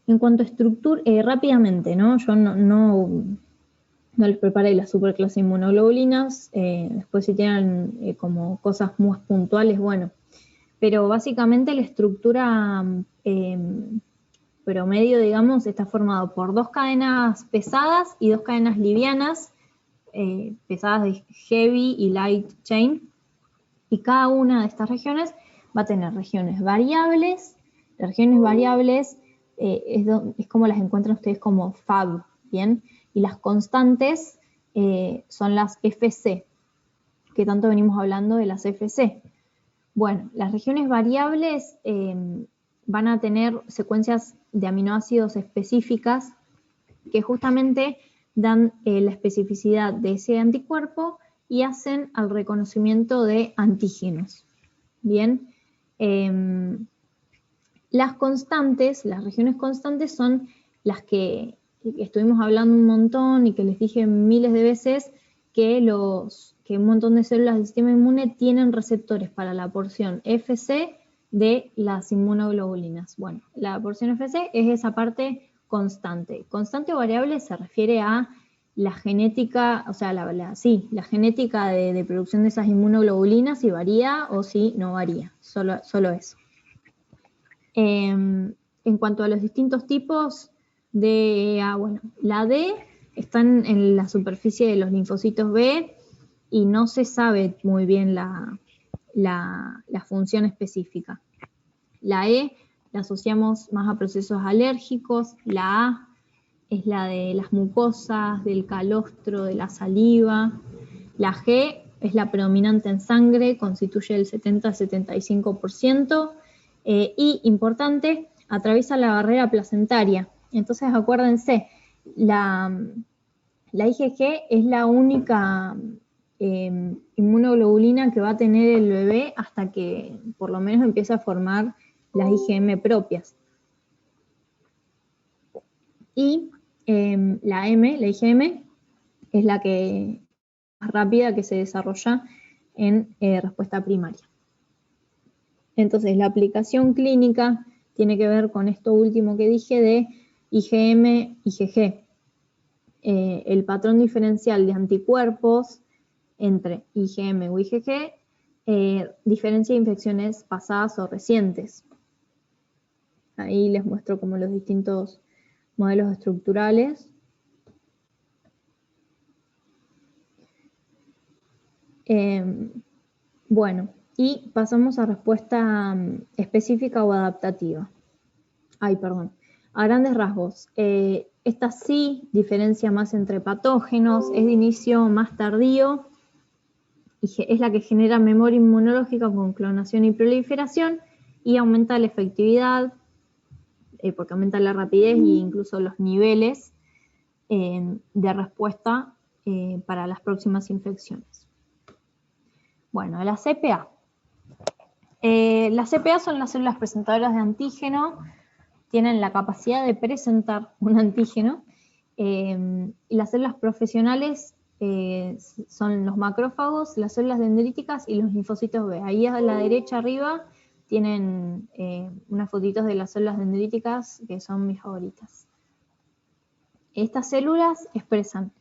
En cuanto a estructura, rápidamente, ¿no? Yo no les preparé la superclase de inmunoglobulinas, después si tienen como cosas más puntuales, bueno. Pero básicamente la estructura promedio, digamos, está formado por 2 cadenas pesadas y 2 cadenas livianas, pesadas de heavy y light chain. Y cada una de estas regiones va a tener regiones variables. Las regiones variables es como las encuentran ustedes como Fab, ¿bien? Y las constantes son las FC, que tanto venimos hablando de las FC. Bueno, las regiones variables van a tener secuencias de aminoácidos específicas que justamente dan la especificidad de ese anticuerpo y hacen el reconocimiento de antígenos. Bien, las constantes, las regiones constantes son las que estuvimos hablando un montón y que les dije miles de veces que un montón de células del sistema inmune tienen receptores para la porción FC de las inmunoglobulinas. Bueno, la porción FC es esa parte constante. Constante o variable se refiere a la genética, o sea, la genética de producción de esas inmunoglobulinas, si varía o si no varía, solo eso. En cuanto a los distintos tipos de bueno, la D están en la superficie de los linfocitos B y no se sabe muy bien la función específica. La E la asociamos más a procesos alérgicos, la A es la de las mucosas, del calostro, de la saliva, la G es la predominante en sangre, constituye el 70-75%, y, importante, atraviesa la barrera placentaria. Entonces, acuérdense, la IgG es la única inmunoglobulina que va a tener el bebé hasta que por lo menos empiece a formar las IgM propias. Y la M, la IgM, es la que más rápida que se desarrolla en respuesta primaria. Entonces, la aplicación clínica tiene que ver con esto último que dije de IgM, IgG. El patrón diferencial de anticuerpos entre IgM o IgG diferencia infecciones pasadas o recientes. Ahí les muestro como los distintos modelos estructurales. Bueno, y pasamos a respuesta específica o adaptativa. A grandes rasgos, esta sí diferencia más entre patógenos, es de inicio más tardío, y es la que genera memoria inmunológica con clonación y proliferación, y aumenta la efectividad, porque aumenta la rapidez e incluso los niveles de respuesta para las próximas infecciones. Bueno, la CPA. Las CPA son las células presentadoras de antígeno, tienen la capacidad de presentar un antígeno, y las células profesionales son los macrófagos, las células dendríticas y los linfocitos B. Ahí a la derecha arriba tienen unas fotitos de las células dendríticas que son mis favoritas. Estas células expresan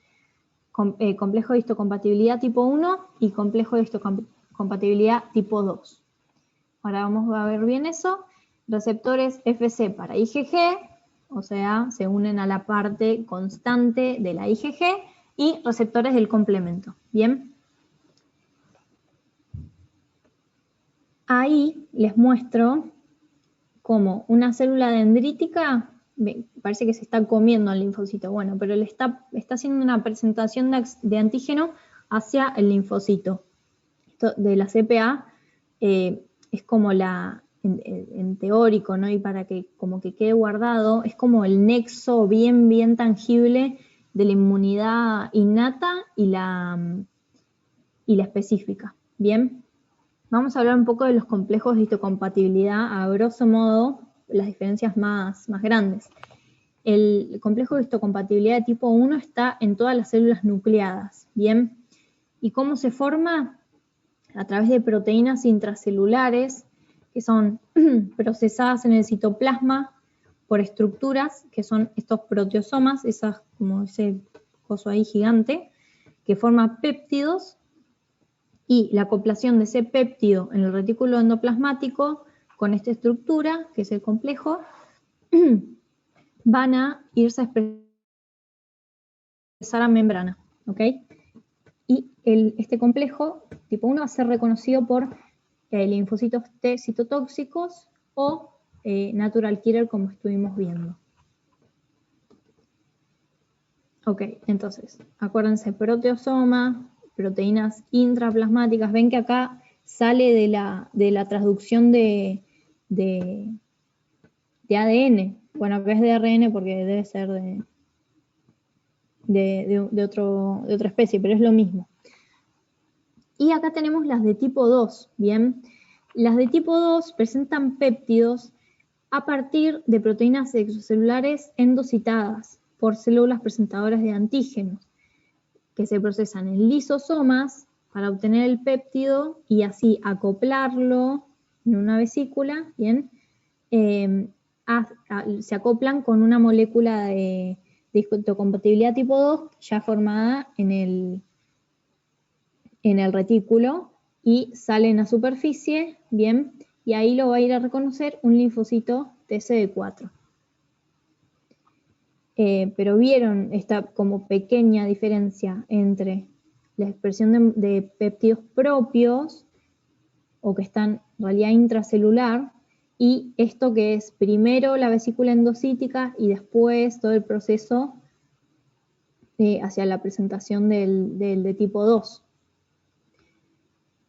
complejo de histocompatibilidad tipo 1 y complejo de histocompatibilidad tipo 2. Ahora vamos a ver bien eso. Receptores FC para IgG, o sea, se unen a la parte constante de la IgG, y receptores del complemento. Bien. Ahí les muestro cómo una célula dendrítica, parece que se está comiendo al linfocito, bueno, pero le está haciendo una presentación de antígeno hacia el linfocito. Esto de la CPA es como en teórico, ¿no? Y para que como que quede guardado, es como el nexo bien tangible de la inmunidad innata y la específica. Bien, vamos a hablar un poco de los complejos de histocompatibilidad, a grosso modo, las diferencias más grandes. El complejo de histocompatibilidad de tipo 1 está en todas las células nucleadas, ¿bien? ¿Y cómo se forma? A través de proteínas intracelulares que son procesadas en el citoplasma por estructuras que son estos proteosomas, como ese coso ahí gigante, que forma péptidos, y la acoplación de ese péptido en el retículo endoplasmático con esta estructura, que es el complejo, van a irse a expresar a membrana, ¿ok? Y este complejo tipo 1 va a ser reconocido por linfocitos T citotóxicos o natural killer, como estuvimos viendo. Ok, entonces, acuérdense, proteosoma, proteínas intraplasmáticas. Ven que acá sale de la transducción de ADN. Bueno, acá es de ARN porque debe ser de otra especie, pero es lo mismo. Y acá tenemos las de tipo 2, ¿bien? Las de tipo 2 presentan péptidos a partir de proteínas extracelulares endocitadas por células presentadoras de antígenos, que se procesan en lisosomas para obtener el péptido y así acoplarlo en una vesícula, ¿bien? Se acoplan con una molécula de histocompatibilidad tipo 2 ya formada en el retículo y salen a superficie, ¿bien? Y ahí lo va a ir a reconocer un linfocito TCD4. Pero vieron esta como pequeña diferencia entre la expresión de péptidos propios o que están en realidad intracelular y esto que es primero la vesícula endocítica y después todo el proceso hacia la presentación del de tipo 2.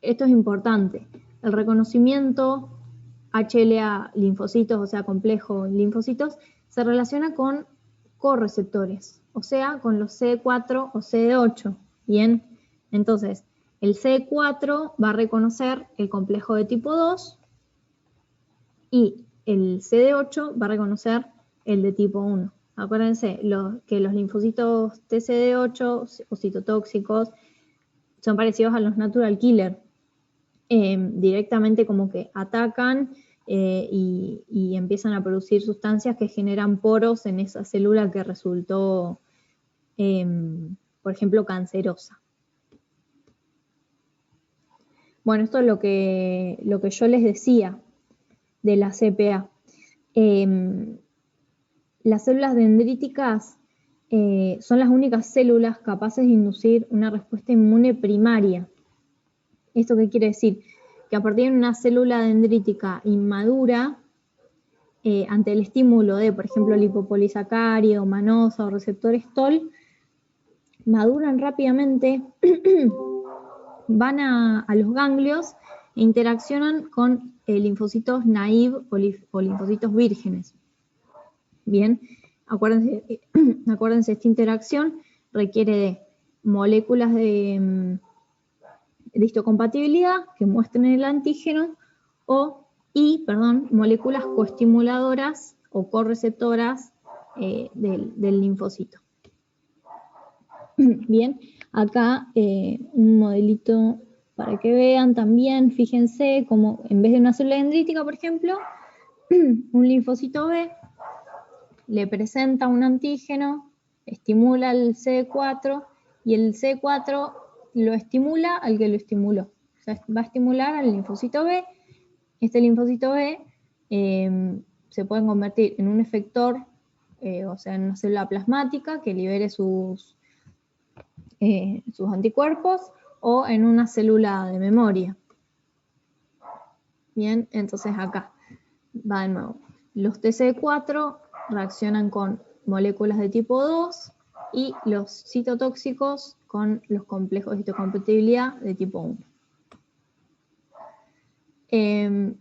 Esto es importante. El reconocimiento HLA linfocitos, o sea, complejo linfocitos, se relaciona con correceptores, o sea, con los CD4 o CD8. Bien, entonces, el CD4 va a reconocer el complejo de tipo 2 y el CD8 va a reconocer el de tipo 1. Acuérdense que los linfocitos TCD8 o citotóxicos son parecidos a los natural killer. Directamente como que atacan y empiezan a producir sustancias que generan poros en esa célula que resultó, por ejemplo, cancerosa. Bueno, esto es lo que yo les decía de la CPA. Las células dendríticas son las únicas células capaces de inducir una respuesta inmune primaria. ¿Esto qué quiere decir? Que a partir de una célula dendrítica inmadura, ante el estímulo de, por ejemplo, lipopolisacárido, manosa o receptores TOL, maduran rápidamente, van a los ganglios e interaccionan con linfocitos naive o linfocitos vírgenes. Bien, acuérdense, esta interacción requiere de moléculas de histocompatibilidad que muestren el antígeno y moléculas coestimuladoras o correceptoras del linfocito. Bien, acá un modelito para que vean también, fíjense como en vez de una célula dendrítica, por ejemplo, un linfocito B le presenta un antígeno, estimula el CD4 y el CD4 lo estimula al que lo estimuló. O sea, va a estimular al linfocito B. Este linfocito B se puede convertir en un efector, o sea, en una célula plasmática que libere sus anticuerpos o en una célula de memoria. Bien, entonces acá va de nuevo. Los TCD4 reaccionan con moléculas de tipo 2 y los citotóxicos con los complejos de histocompatibilidad de tipo 1.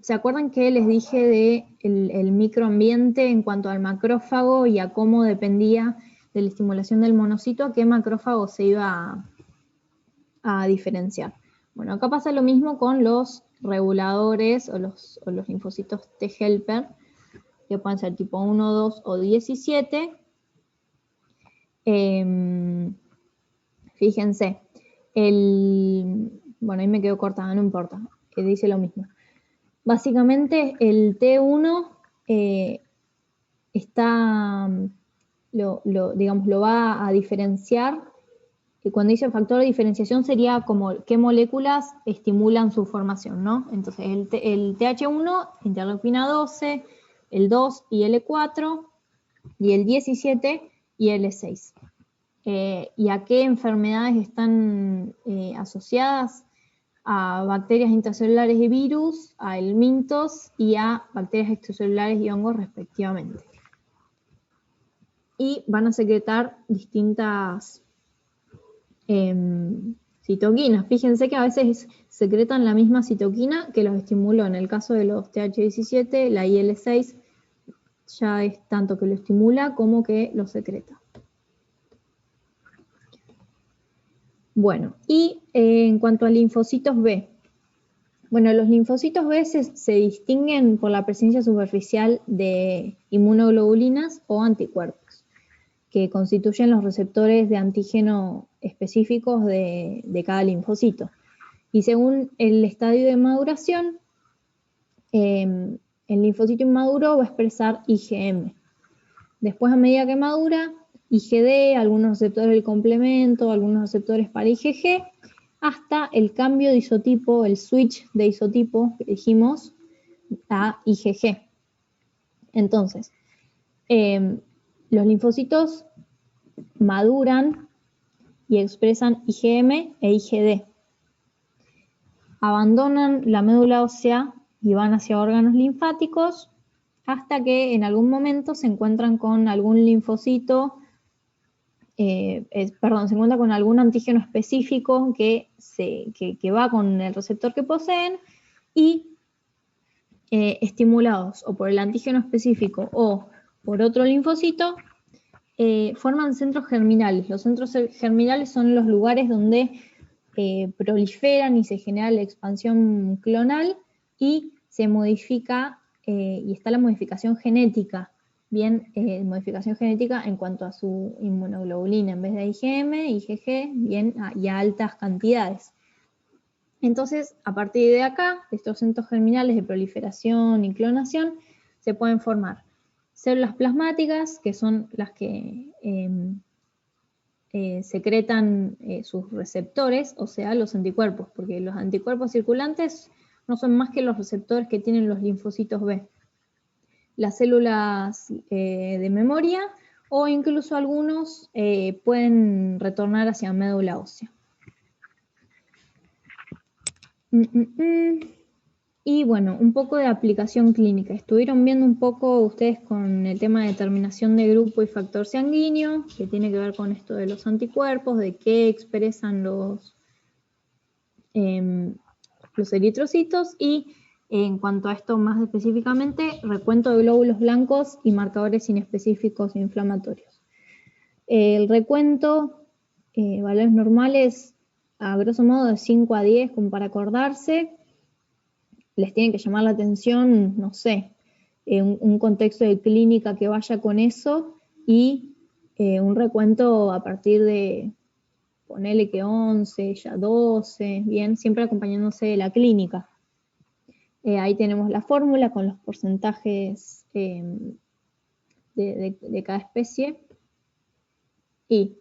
¿Se acuerdan que les dije de el microambiente en cuanto al macrófago y a cómo dependía de la estimulación del monocito, a qué macrófago se iba a diferenciar? Bueno, acá pasa lo mismo con los reguladores o los linfocitos T-helper, que pueden ser tipo 1, 2 o 17. Fíjense, bueno, ahí me quedo cortada, no importa, que dice lo mismo. Básicamente el T1 lo va a diferenciar, y cuando dice factor de diferenciación sería como qué moléculas estimulan su formación, ¿no? Entonces el TH1, interleucina 12, el 2 y L4, y el 17 y L6. ¿Y a qué enfermedades están asociadas? A bacterias intracelulares y virus, a helmintos y a bacterias extracelulares y hongos respectivamente. Y van a secretar distintas citoquinas. Fíjense que a veces secretan la misma citoquina que los estimuló. En el caso de los TH17, la IL6 ya es tanto que lo estimula como que lo secreta. Bueno, y en cuanto a linfocitos B, bueno, los linfocitos B se distinguen por la presencia superficial de inmunoglobulinas o anticuerpos, que constituyen los receptores de antígeno específicos de cada linfocito. Y según el estadio de maduración, el linfocito inmaduro va a expresar IgM. Después, a medida que madura, IgD, algunos receptores del complemento, algunos receptores para IgG, hasta el cambio de isotipo, el switch de isotipo que dijimos, a IgG. Entonces, los linfocitos maduran y expresan IgM e IgD. Abandonan la médula ósea y van hacia órganos linfáticos hasta que en algún momento se encuentran con algún linfocito, se encuentra con algún antígeno específico que va con el receptor que poseen y estimulados o por el antígeno específico o por otro linfocito, forman centros germinales. Los centros germinales son los lugares donde proliferan y se genera la expansión clonal y se modifica, y está la modificación genética. Bien, modificación genética en cuanto a su inmunoglobulina, en vez de IgM, IgG, bien, y a altas cantidades. Entonces, a partir de acá, de estos centros germinales de proliferación y clonación, se pueden formar células plasmáticas, que son las que secretan sus receptores, o sea, los anticuerpos, porque los anticuerpos circulantes no son más que los receptores que tienen los linfocitos B. Las células de memoria, o incluso algunos pueden retornar hacia médula ósea. Y bueno, un poco de aplicación clínica. Estuvieron viendo un poco ustedes con el tema de determinación de grupo y factor sanguíneo, que tiene que ver con esto de los anticuerpos, de qué expresan los eritrocitos, y en cuanto a esto más específicamente, recuento de glóbulos blancos y marcadores inespecíficos e inflamatorios. El recuento, valores normales, a grosso modo de 5 a 10, como para acordarse. Les tiene que llamar la atención, no sé, un contexto de clínica que vaya con eso, y un recuento a partir de, ponele que 11, ya 12, bien, siempre acompañándose de la clínica. Ahí tenemos la fórmula con los porcentajes de cada especie, y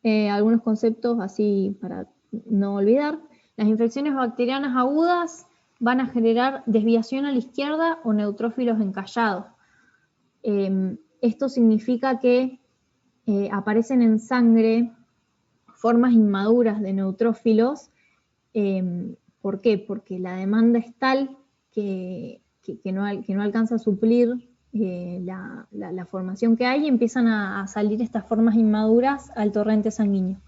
algunos conceptos así para no olvidar. Las infecciones bacterianas agudas van a generar desviación a la izquierda o neutrófilos encallados. Esto significa que aparecen en sangre formas inmaduras de neutrófilos. ¿Por qué? Porque la demanda es tal que no alcanza a suplir la formación que hay, y empiezan a salir estas formas inmaduras al torrente sanguíneo.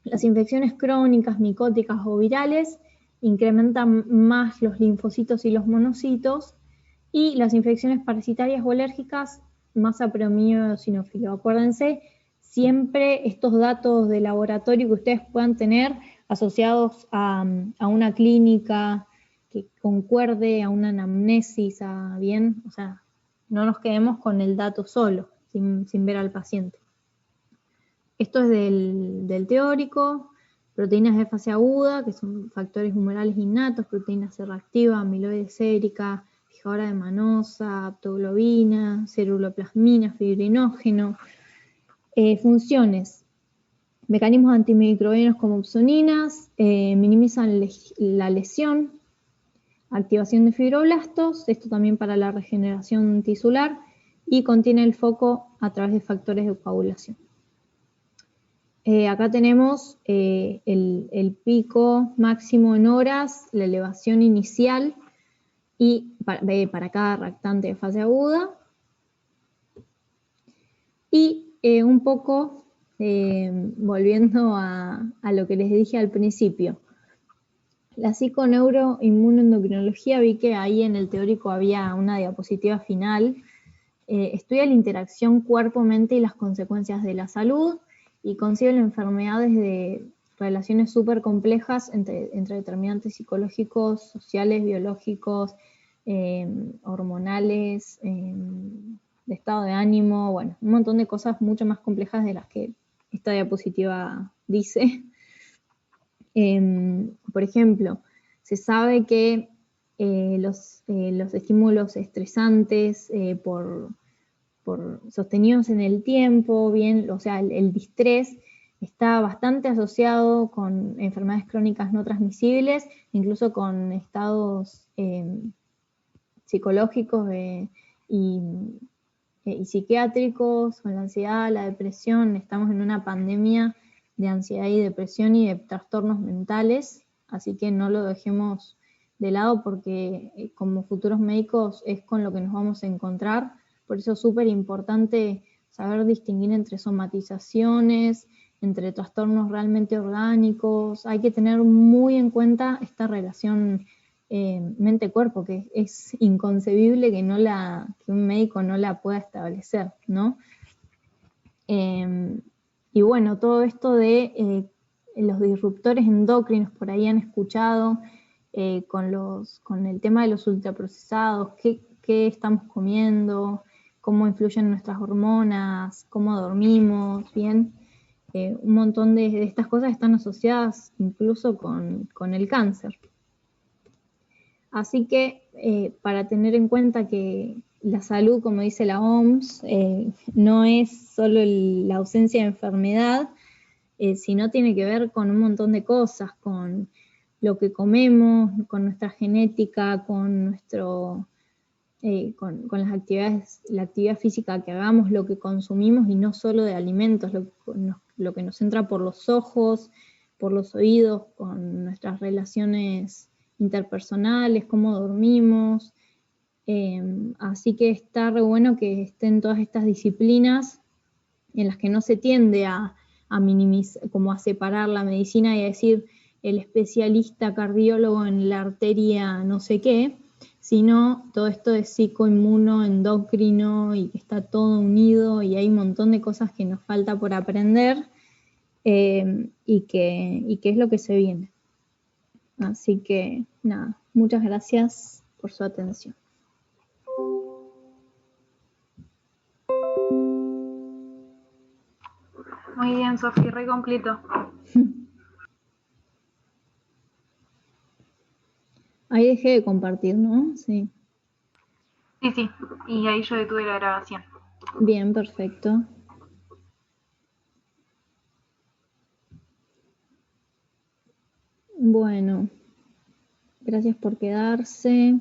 Las infecciones crónicas, micóticas o virales incrementan más los linfocitos y los monocitos, y las infecciones parasitarias o alérgicas más a predominio eosinófilo. Acuérdense siempre estos datos de laboratorio que ustedes puedan tener asociados a una clínica que concuerde, a una anamnesis, bien, o sea, no nos quedemos con el dato solo, sin ver al paciente. Esto es del teórico. Proteínas de fase aguda, que son factores humorales innatos, proteína C reactiva, amiloide sérica, fijadora de manosa, aptoglobina, ceruloplasmina, fibrinógeno. Funciones: mecanismos antimicrobianos como opsoninas, minimizan la lesión, activación de fibroblastos, esto también para la regeneración tisular, y contiene el foco a través de factores de coagulación. Acá tenemos el pico máximo en horas, la elevación inicial, y para cada reactante de fase aguda. Y un poco, volviendo a lo que les dije al principio, la psiconeuroinmunoendocrinología, vi que ahí en el teórico había una diapositiva final. Estudia la interacción cuerpo-mente y las consecuencias de la salud, y concibe las enfermedades relaciones súper complejas entre determinantes psicológicos, sociales, biológicos, hormonales, de estado de ánimo, bueno, un montón de cosas mucho más complejas de las que esta diapositiva dice. Por ejemplo, se sabe que los estímulos estresantes sostenidos en el tiempo, bien, o sea, el distrés está bastante asociado con enfermedades crónicas no transmisibles, incluso con estados psicológicos y psiquiátricos, con la ansiedad, la depresión. Estamos en una pandemia de ansiedad y depresión y de trastornos mentales, así que no lo dejemos de lado porque como futuros médicos es con lo que nos vamos a encontrar. Por eso es súper importante saber distinguir entre somatizaciones, entre trastornos realmente orgánicos. Hay que tener muy en cuenta esta relación mente-cuerpo, que es inconcebible que un médico no la pueda establecer, ¿no? Y bueno, todo esto de los disruptores endocrinos, por ahí han escuchado, con el tema de los ultraprocesados, qué estamos comiendo, cómo influyen nuestras hormonas, cómo dormimos, bien. Un montón de estas cosas están asociadas incluso con el cáncer. Así que para tener en cuenta que la salud, como dice la OMS, no es solo la ausencia de enfermedad, sino tiene que ver con un montón de cosas, con lo que comemos, con nuestra genética, con las actividades, la actividad física que hagamos, lo que consumimos y no solo de alimentos, lo que nos entra por los ojos, por los oídos, con nuestras relaciones interpersonales, cómo dormimos. Así que está re bueno que estén todas estas disciplinas en las que no se tiende a minimizar, como a separar la medicina y a decir el especialista cardiólogo en la arteria no sé qué, sino todo esto de psicoinmuno, endocrino y que está todo unido y hay un montón de cosas que nos falta por aprender y que es lo que se viene. Así que nada, muchas gracias por su atención. Muy bien, Sofía, re completo. Ahí dejé de compartir, ¿no? Sí. Sí, y ahí yo detuve la grabación. Bien, perfecto. Bueno, gracias por quedarse.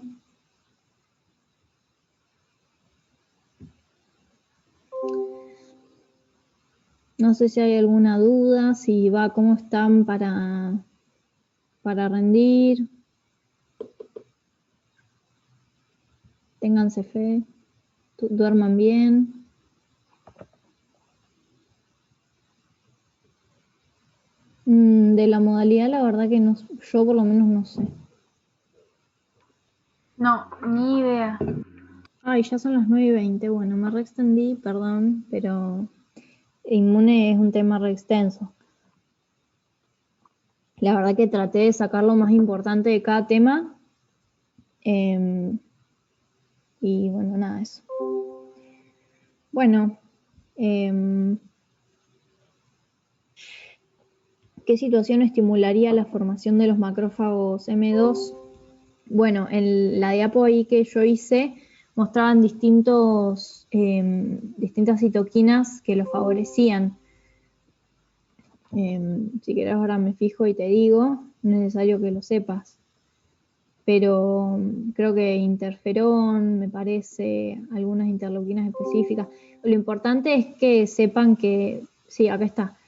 No sé si hay alguna duda, cómo están para rendir. Ténganse fe, duerman bien. De la modalidad, la verdad que no, yo por lo menos no sé. No, ni idea. Ay, ya son las 9:20. Bueno, me reextendí, perdón, pero inmune es un tema re extenso. La verdad que traté de sacar lo más importante de cada tema. Y bueno, nada, eso. Bueno, ¿qué situación estimularía la formación de los macrófagos M2? Bueno, en la diapo ahí que yo hice mostraban distintas citoquinas que lo favorecían. Si querés ahora me fijo y te digo, no es necesario que lo sepas. Pero creo que interferón, me parece, algunas interleuquinas específicas. Lo importante es que sepan que, sí, acá está,